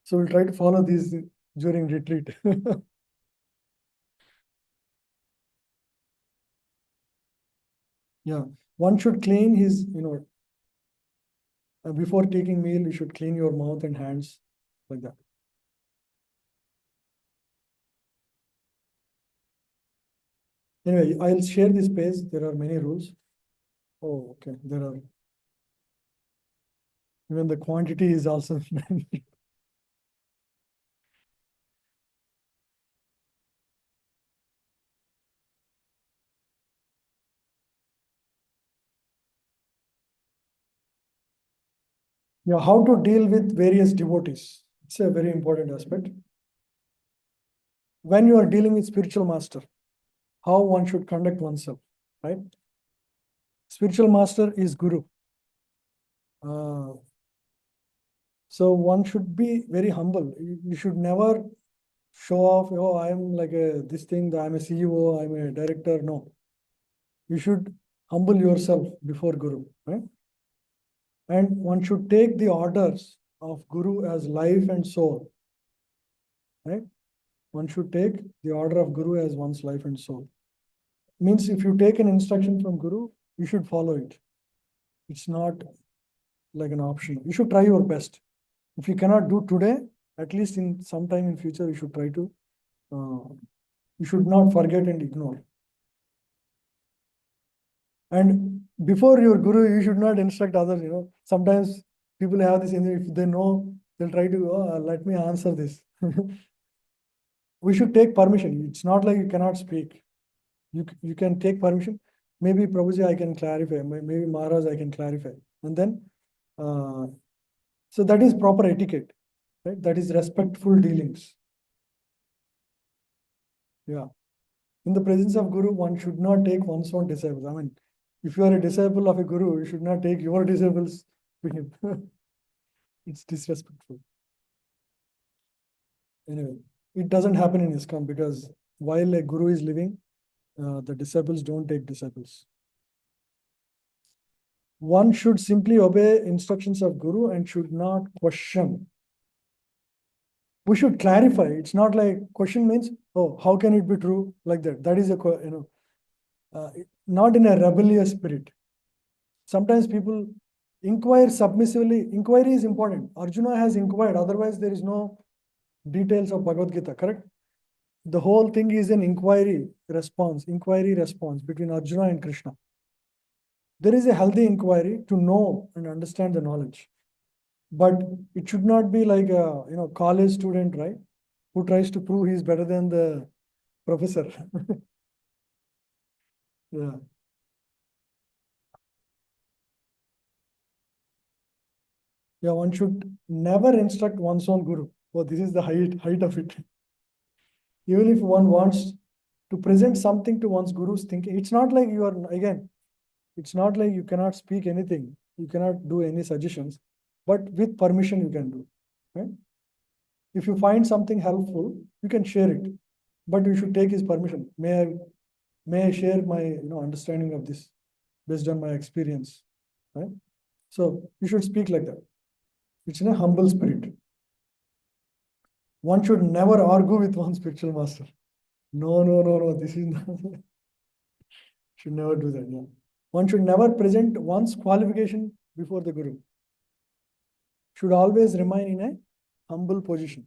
So we'll try to follow these during retreat. Yeah, one should clean his, before taking meal, you should clean your mouth and hands like that. Anyway, I'll share this page. There are many rules. Oh, okay. There are. Even the quantity is also. Yeah, how to deal with various devotees. It's a very important aspect. When you are dealing with spiritual master, how one should conduct oneself, right? Spiritual master is guru. So one should be very humble. You should never show off, oh, I'm like this thing, I'm a CEO, I'm a director. No. You should humble yourself before Guru, right? And one should take the orders of Guru as life and soul, right? One should take the order of Guru as one's life and soul. Means if you take an instruction from Guru, you should follow it. It's not like an option. You should try your best. If you cannot do today, at least in some time in future, you should try to, you should not forget and ignore. And before your guru, you should not instruct others, Sometimes people have this, if they know, they'll try to, let me answer this. We should take permission. It's not like you cannot speak. You can take permission. Maybe Prabhuji, I can clarify. Maybe Maharaj, I can clarify. And then, so that is proper etiquette, right? That is respectful dealings. Yeah. In the presence of Guru, one should not take one's own disciples. I mean, if you are a disciple of a Guru, you should not take your disciples to him. It's disrespectful. Anyway, it doesn't happen in ISKCON because while a Guru is living, the disciples don't take disciples. One should simply obey instructions of Guru and should not question. We should clarify. It's not like question means, oh, how can it be true? Like that. That is a, not in a rebellious spirit. Sometimes people inquire submissively. Inquiry is important. Arjuna has inquired. Otherwise, there is no details of Bhagavad Gita, correct? The whole thing is an inquiry response between Arjuna and Krishna. There is a healthy inquiry to know and understand the knowledge. But it should not be like a college student, right? Who tries to prove he's better than the professor. Yeah. Yeah, one should never instruct one's own guru. Oh, this is the height of it. Even if one wants to present something to one's guru's thinking, it's not like you are, again, it's not like you cannot speak anything. You cannot do any suggestions, but with permission you can do. Right? If you find something helpful, you can share it, but you should take his permission. May I share my understanding of this based on my experience, right? So you should speak like that. It's in a humble spirit. One should never argue with one spiritual master. No. This is not. Should never do that. Yeah. One should never present one's qualification before the guru. Should always remain in a humble position.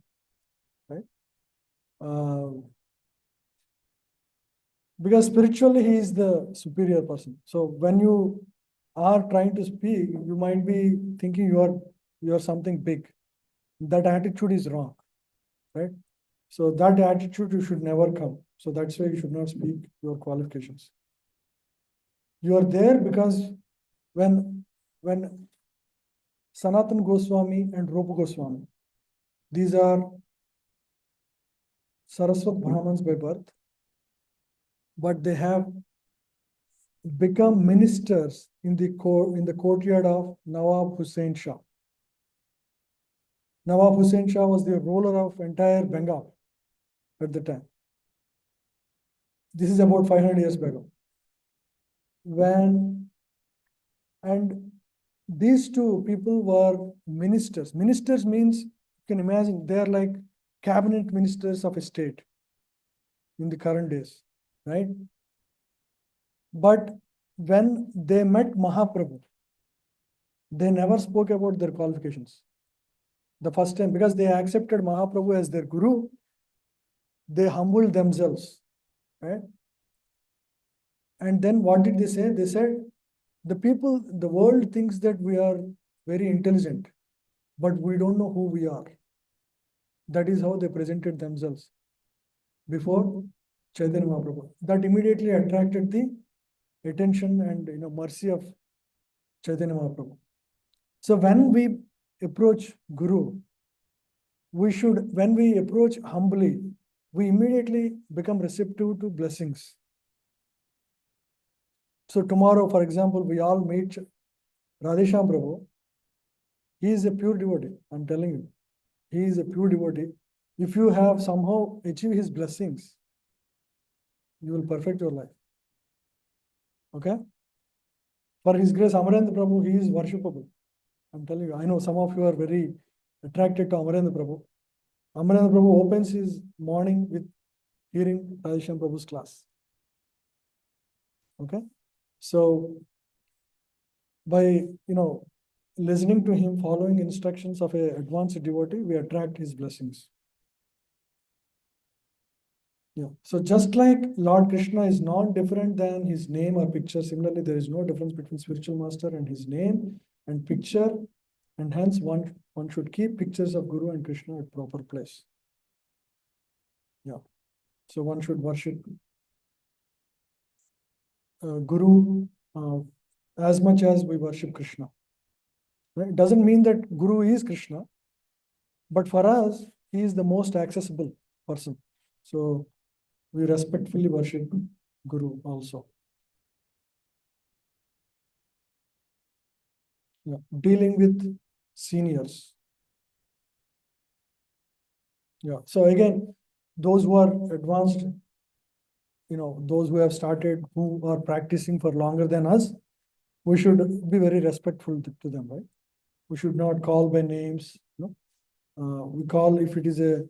because spiritually he is the superior person. So when you are trying to speak, you might be thinking you are something big. That attitude is wrong, right? So that attitude you should never come. So that's why you should not speak your qualifications. You are there because when Sanatan Goswami and Rupa Goswami, these are Saraswat Brahmins by birth, but they have become ministers in the courtyard of Nawab Hussain Shah. Nawab Hussain Shah was the ruler of entire Bengal at the time. This is about 500 years ago. And these two people were ministers. Ministers means, you can imagine, they are like cabinet ministers of a state in the current days, right? But when they met Mahaprabhu, they never spoke about their qualifications. The first time, because they accepted Mahaprabhu as their guru, they humbled themselves, right? And then what did they say? They said, the world thinks that we are very intelligent, but we don't know who we are. That is how they presented themselves before Chaitanya Mahaprabhu. That immediately attracted the attention and mercy of Chaitanya Mahaprabhu. So when we approach Guru, when we approach humbly, we immediately become receptive to blessings. So tomorrow, for example, we all meet Radhesham Prabhu. He is a pure devotee, I'm telling you. He is a pure devotee. If you have somehow achieved his blessings, you will perfect your life. Okay? For his grace, Amarendra Prabhu, he is worshipable. I'm telling you, I know some of you are very attracted to Amarendra Prabhu. Amarendra Prabhu opens his morning with hearing Radhesham Prabhu's class. Okay? So by listening to him, following instructions of an advanced devotee, we attract his blessings. Yeah. So just like Lord Krishna is not different than his name or picture, similarly, there is no difference between spiritual master and his name and picture, and hence one should keep pictures of Guru and Krishna at proper place. Yeah. So one should worship Guru as much as we worship Krishna. Right? It doesn't mean that Guru is Krishna, but for us, he is the most accessible person. So we respectfully worship Guru also. Yeah. Dealing with seniors. Yeah. So again, those who are advanced, those who have started, who are practicing for longer than us, we should be very respectful to them, right? We should not call by names. We call, if it is a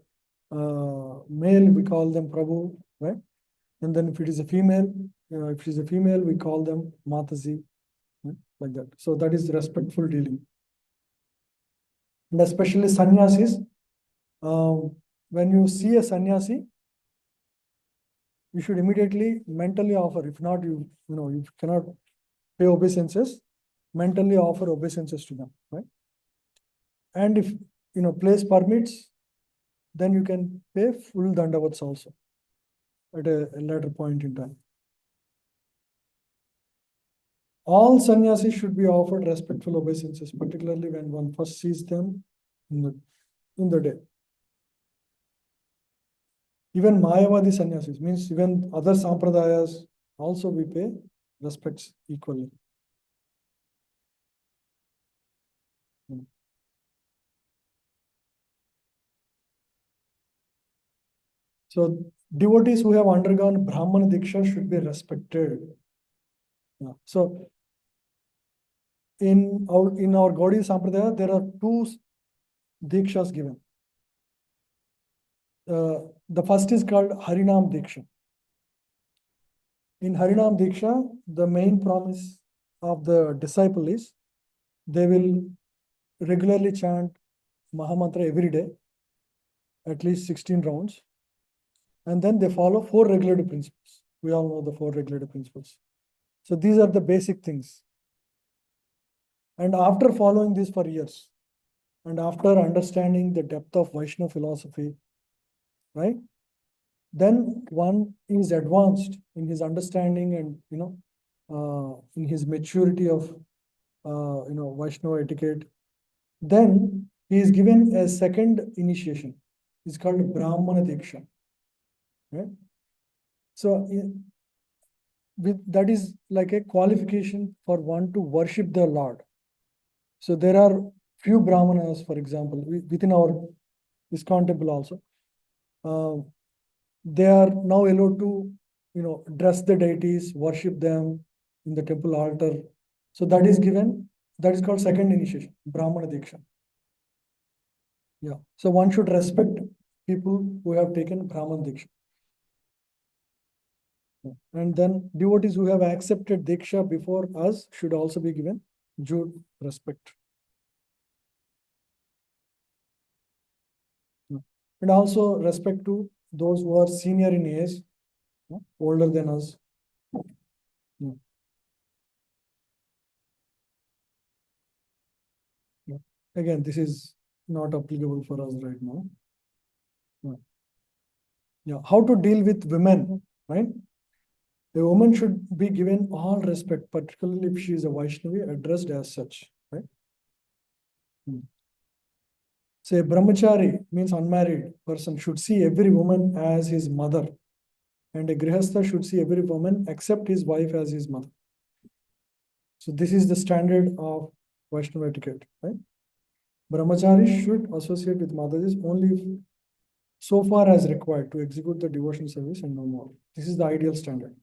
male, we call them Prabhu, right? And then if it is a female, we call them Mataji, right? Like that. So that is respectful dealing. And especially sannyasis, when you see a sannyasi, you should immediately mentally offer. If not, you cannot pay obeisances, mentally offer obeisances to them, right? And if place permits, then you can pay full dandavats also at a later point in time. All sannyasis should be offered respectful obeisances, particularly when one first sees them in the day. Even Mayavadi sannyasis, means even other sampradayas, also we pay respects equally. So devotees who have undergone Brahmana Diksha should be respected. Yeah. So in our Gaudiya Sampradaya, there are two Dikshas given. The first is called Harinam Diksha. In Harinam Diksha, the main promise of the disciple is they will regularly chant Mahamantra every day, at least 16 rounds. and then they follow 4 regulative principles. We all know the 4 regulative principles. So these are the basic things. And after following this for years, and after understanding the depth of Vaishnava philosophy, right? Then one is advanced in his understanding and, in his maturity of, Vaishnava etiquette. Then he is given a second initiation. It's called Brahmana Diksha. Right? So that is like a qualification for one to worship the Lord. So there are few Brahmanas, for example, within our ISKCON temple also. They are now allowed to, dress the deities, worship them in the temple altar. So that is given, that is called second initiation, Brahmana Diksha. Yeah. So one should respect people who have taken Brahman Diksha. And then devotees who have accepted Diksha before us should also be given due respect. And also respect to those who are senior in age, older than us. Again, this is not applicable for us right now. Yeah. How to deal with women, right? A woman should be given all respect, particularly if she is a Vaishnavi, addressed as such, right? So a brahmachari means unmarried person should see every woman as his mother, and a grihastha should see every woman except his wife as his mother. So this is the standard of Vaishnava etiquette, right? Brahmachari should associate with Mataji only so far as required to execute the devotion service and no more. This is the ideal standard.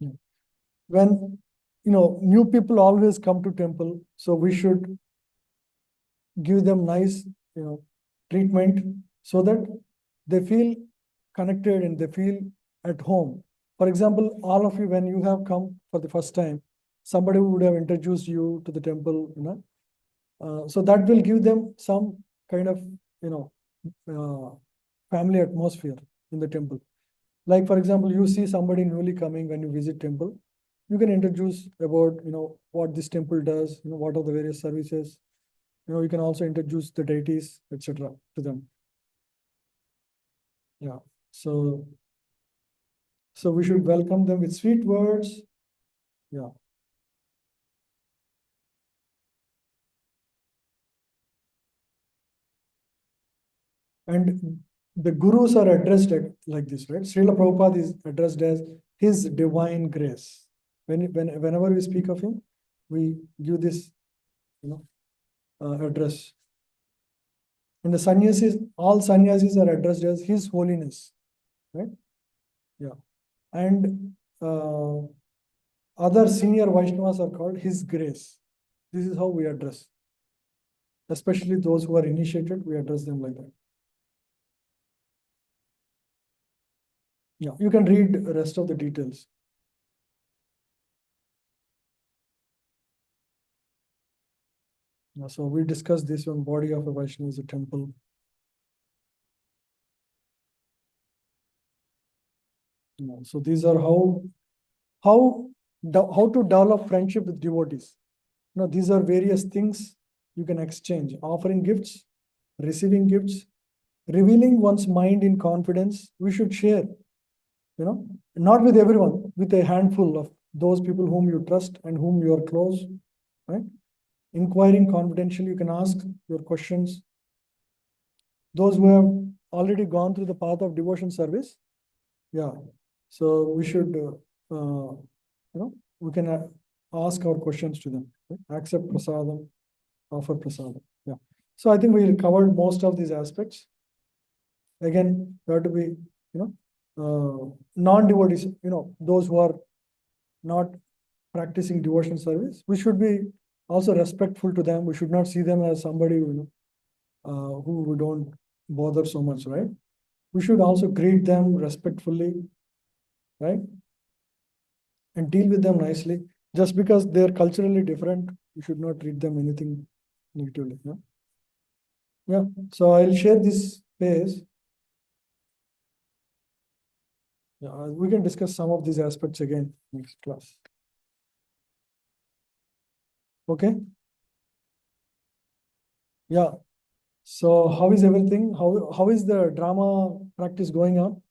Yeah. When new people always come to temple, so we should give them nice treatment so that they feel connected and they feel at home. For example, all of you, when you have come for the first time, somebody would have introduced you to the temple, so that will give them some kind of family atmosphere in the temple. Like, for example, you see somebody newly coming when you visit temple, you can introduce about what this temple does, what are the various services. You can also introduce the deities, etc. to them. Yeah. So we should welcome them with sweet words. Yeah. And the gurus are addressed like this, right? Srila Prabhupada is addressed as His Divine Grace. Whenever we speak of him, we give this, address. And the sannyasis, all sannyasis are addressed as His Holiness, right? Yeah. And other senior Vaishnavas are called His Grace. This is how we address. Especially those who are initiated, we address them like that. Yeah, you can read the rest of the details. So we discussed this on body of a Vaishnava is a temple. So these are how to develop friendship with devotees. These are various things you can exchange: offering gifts, receiving gifts, revealing one's mind in confidence. We should share, not with everyone, with a handful of those people whom you trust and whom you are close, right? Inquiring confidentially, you can ask your questions. Those who have already gone through the path of devotion service, yeah. So we should, we can ask our questions to them. Right? Accept prasadam, offer prasadam. Yeah. So I think we covered most of these aspects. Again, we have to be, non-devotees, those who are not practicing devotion service. We should be also respectful to them. We should not see them as somebody, who we don't bother so much, right? We should also greet them respectfully, right? And deal with them nicely. Just because they're culturally different, you should not treat them anything negatively. Yeah? Yeah, so I'll share this page. Yeah, we can discuss some of these aspects again next class. Okay? Yeah. So how is everything? How is the drama practice going on?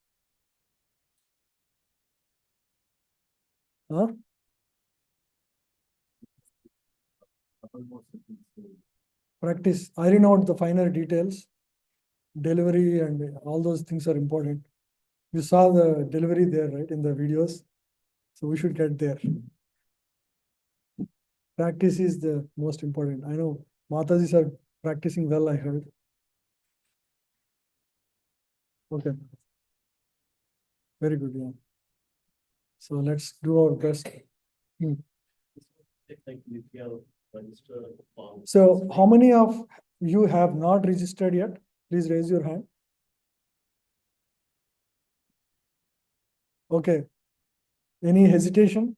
Huh? Practice, iron out the finer details, delivery and all those things are important. You saw the delivery there, right, in the videos. So we should get there. Practice is the most important. I know Matajis are practicing well, I heard. Okay. Very good, yeah. So let's do our best. So how many of you have not registered yet? Please raise your hand. Okay. Any hesitation?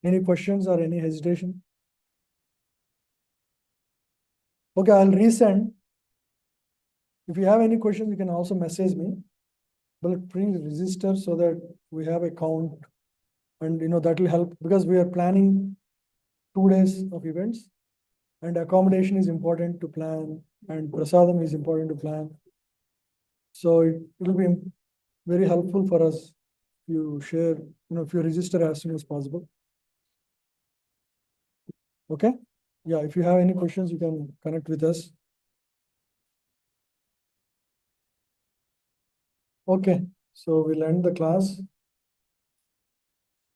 Any questions or any hesitation? Okay, I'll resend. If you have any questions, you can also message me. But please register so that we have a count, and that will help because we are planning 2 days of events, and accommodation is important to plan, and prasadam is important to plan. So it will be very helpful for us if you share, if you register as soon as possible. Okay? Yeah, if you have any questions, you can connect with us. Okay, so we'll end the class.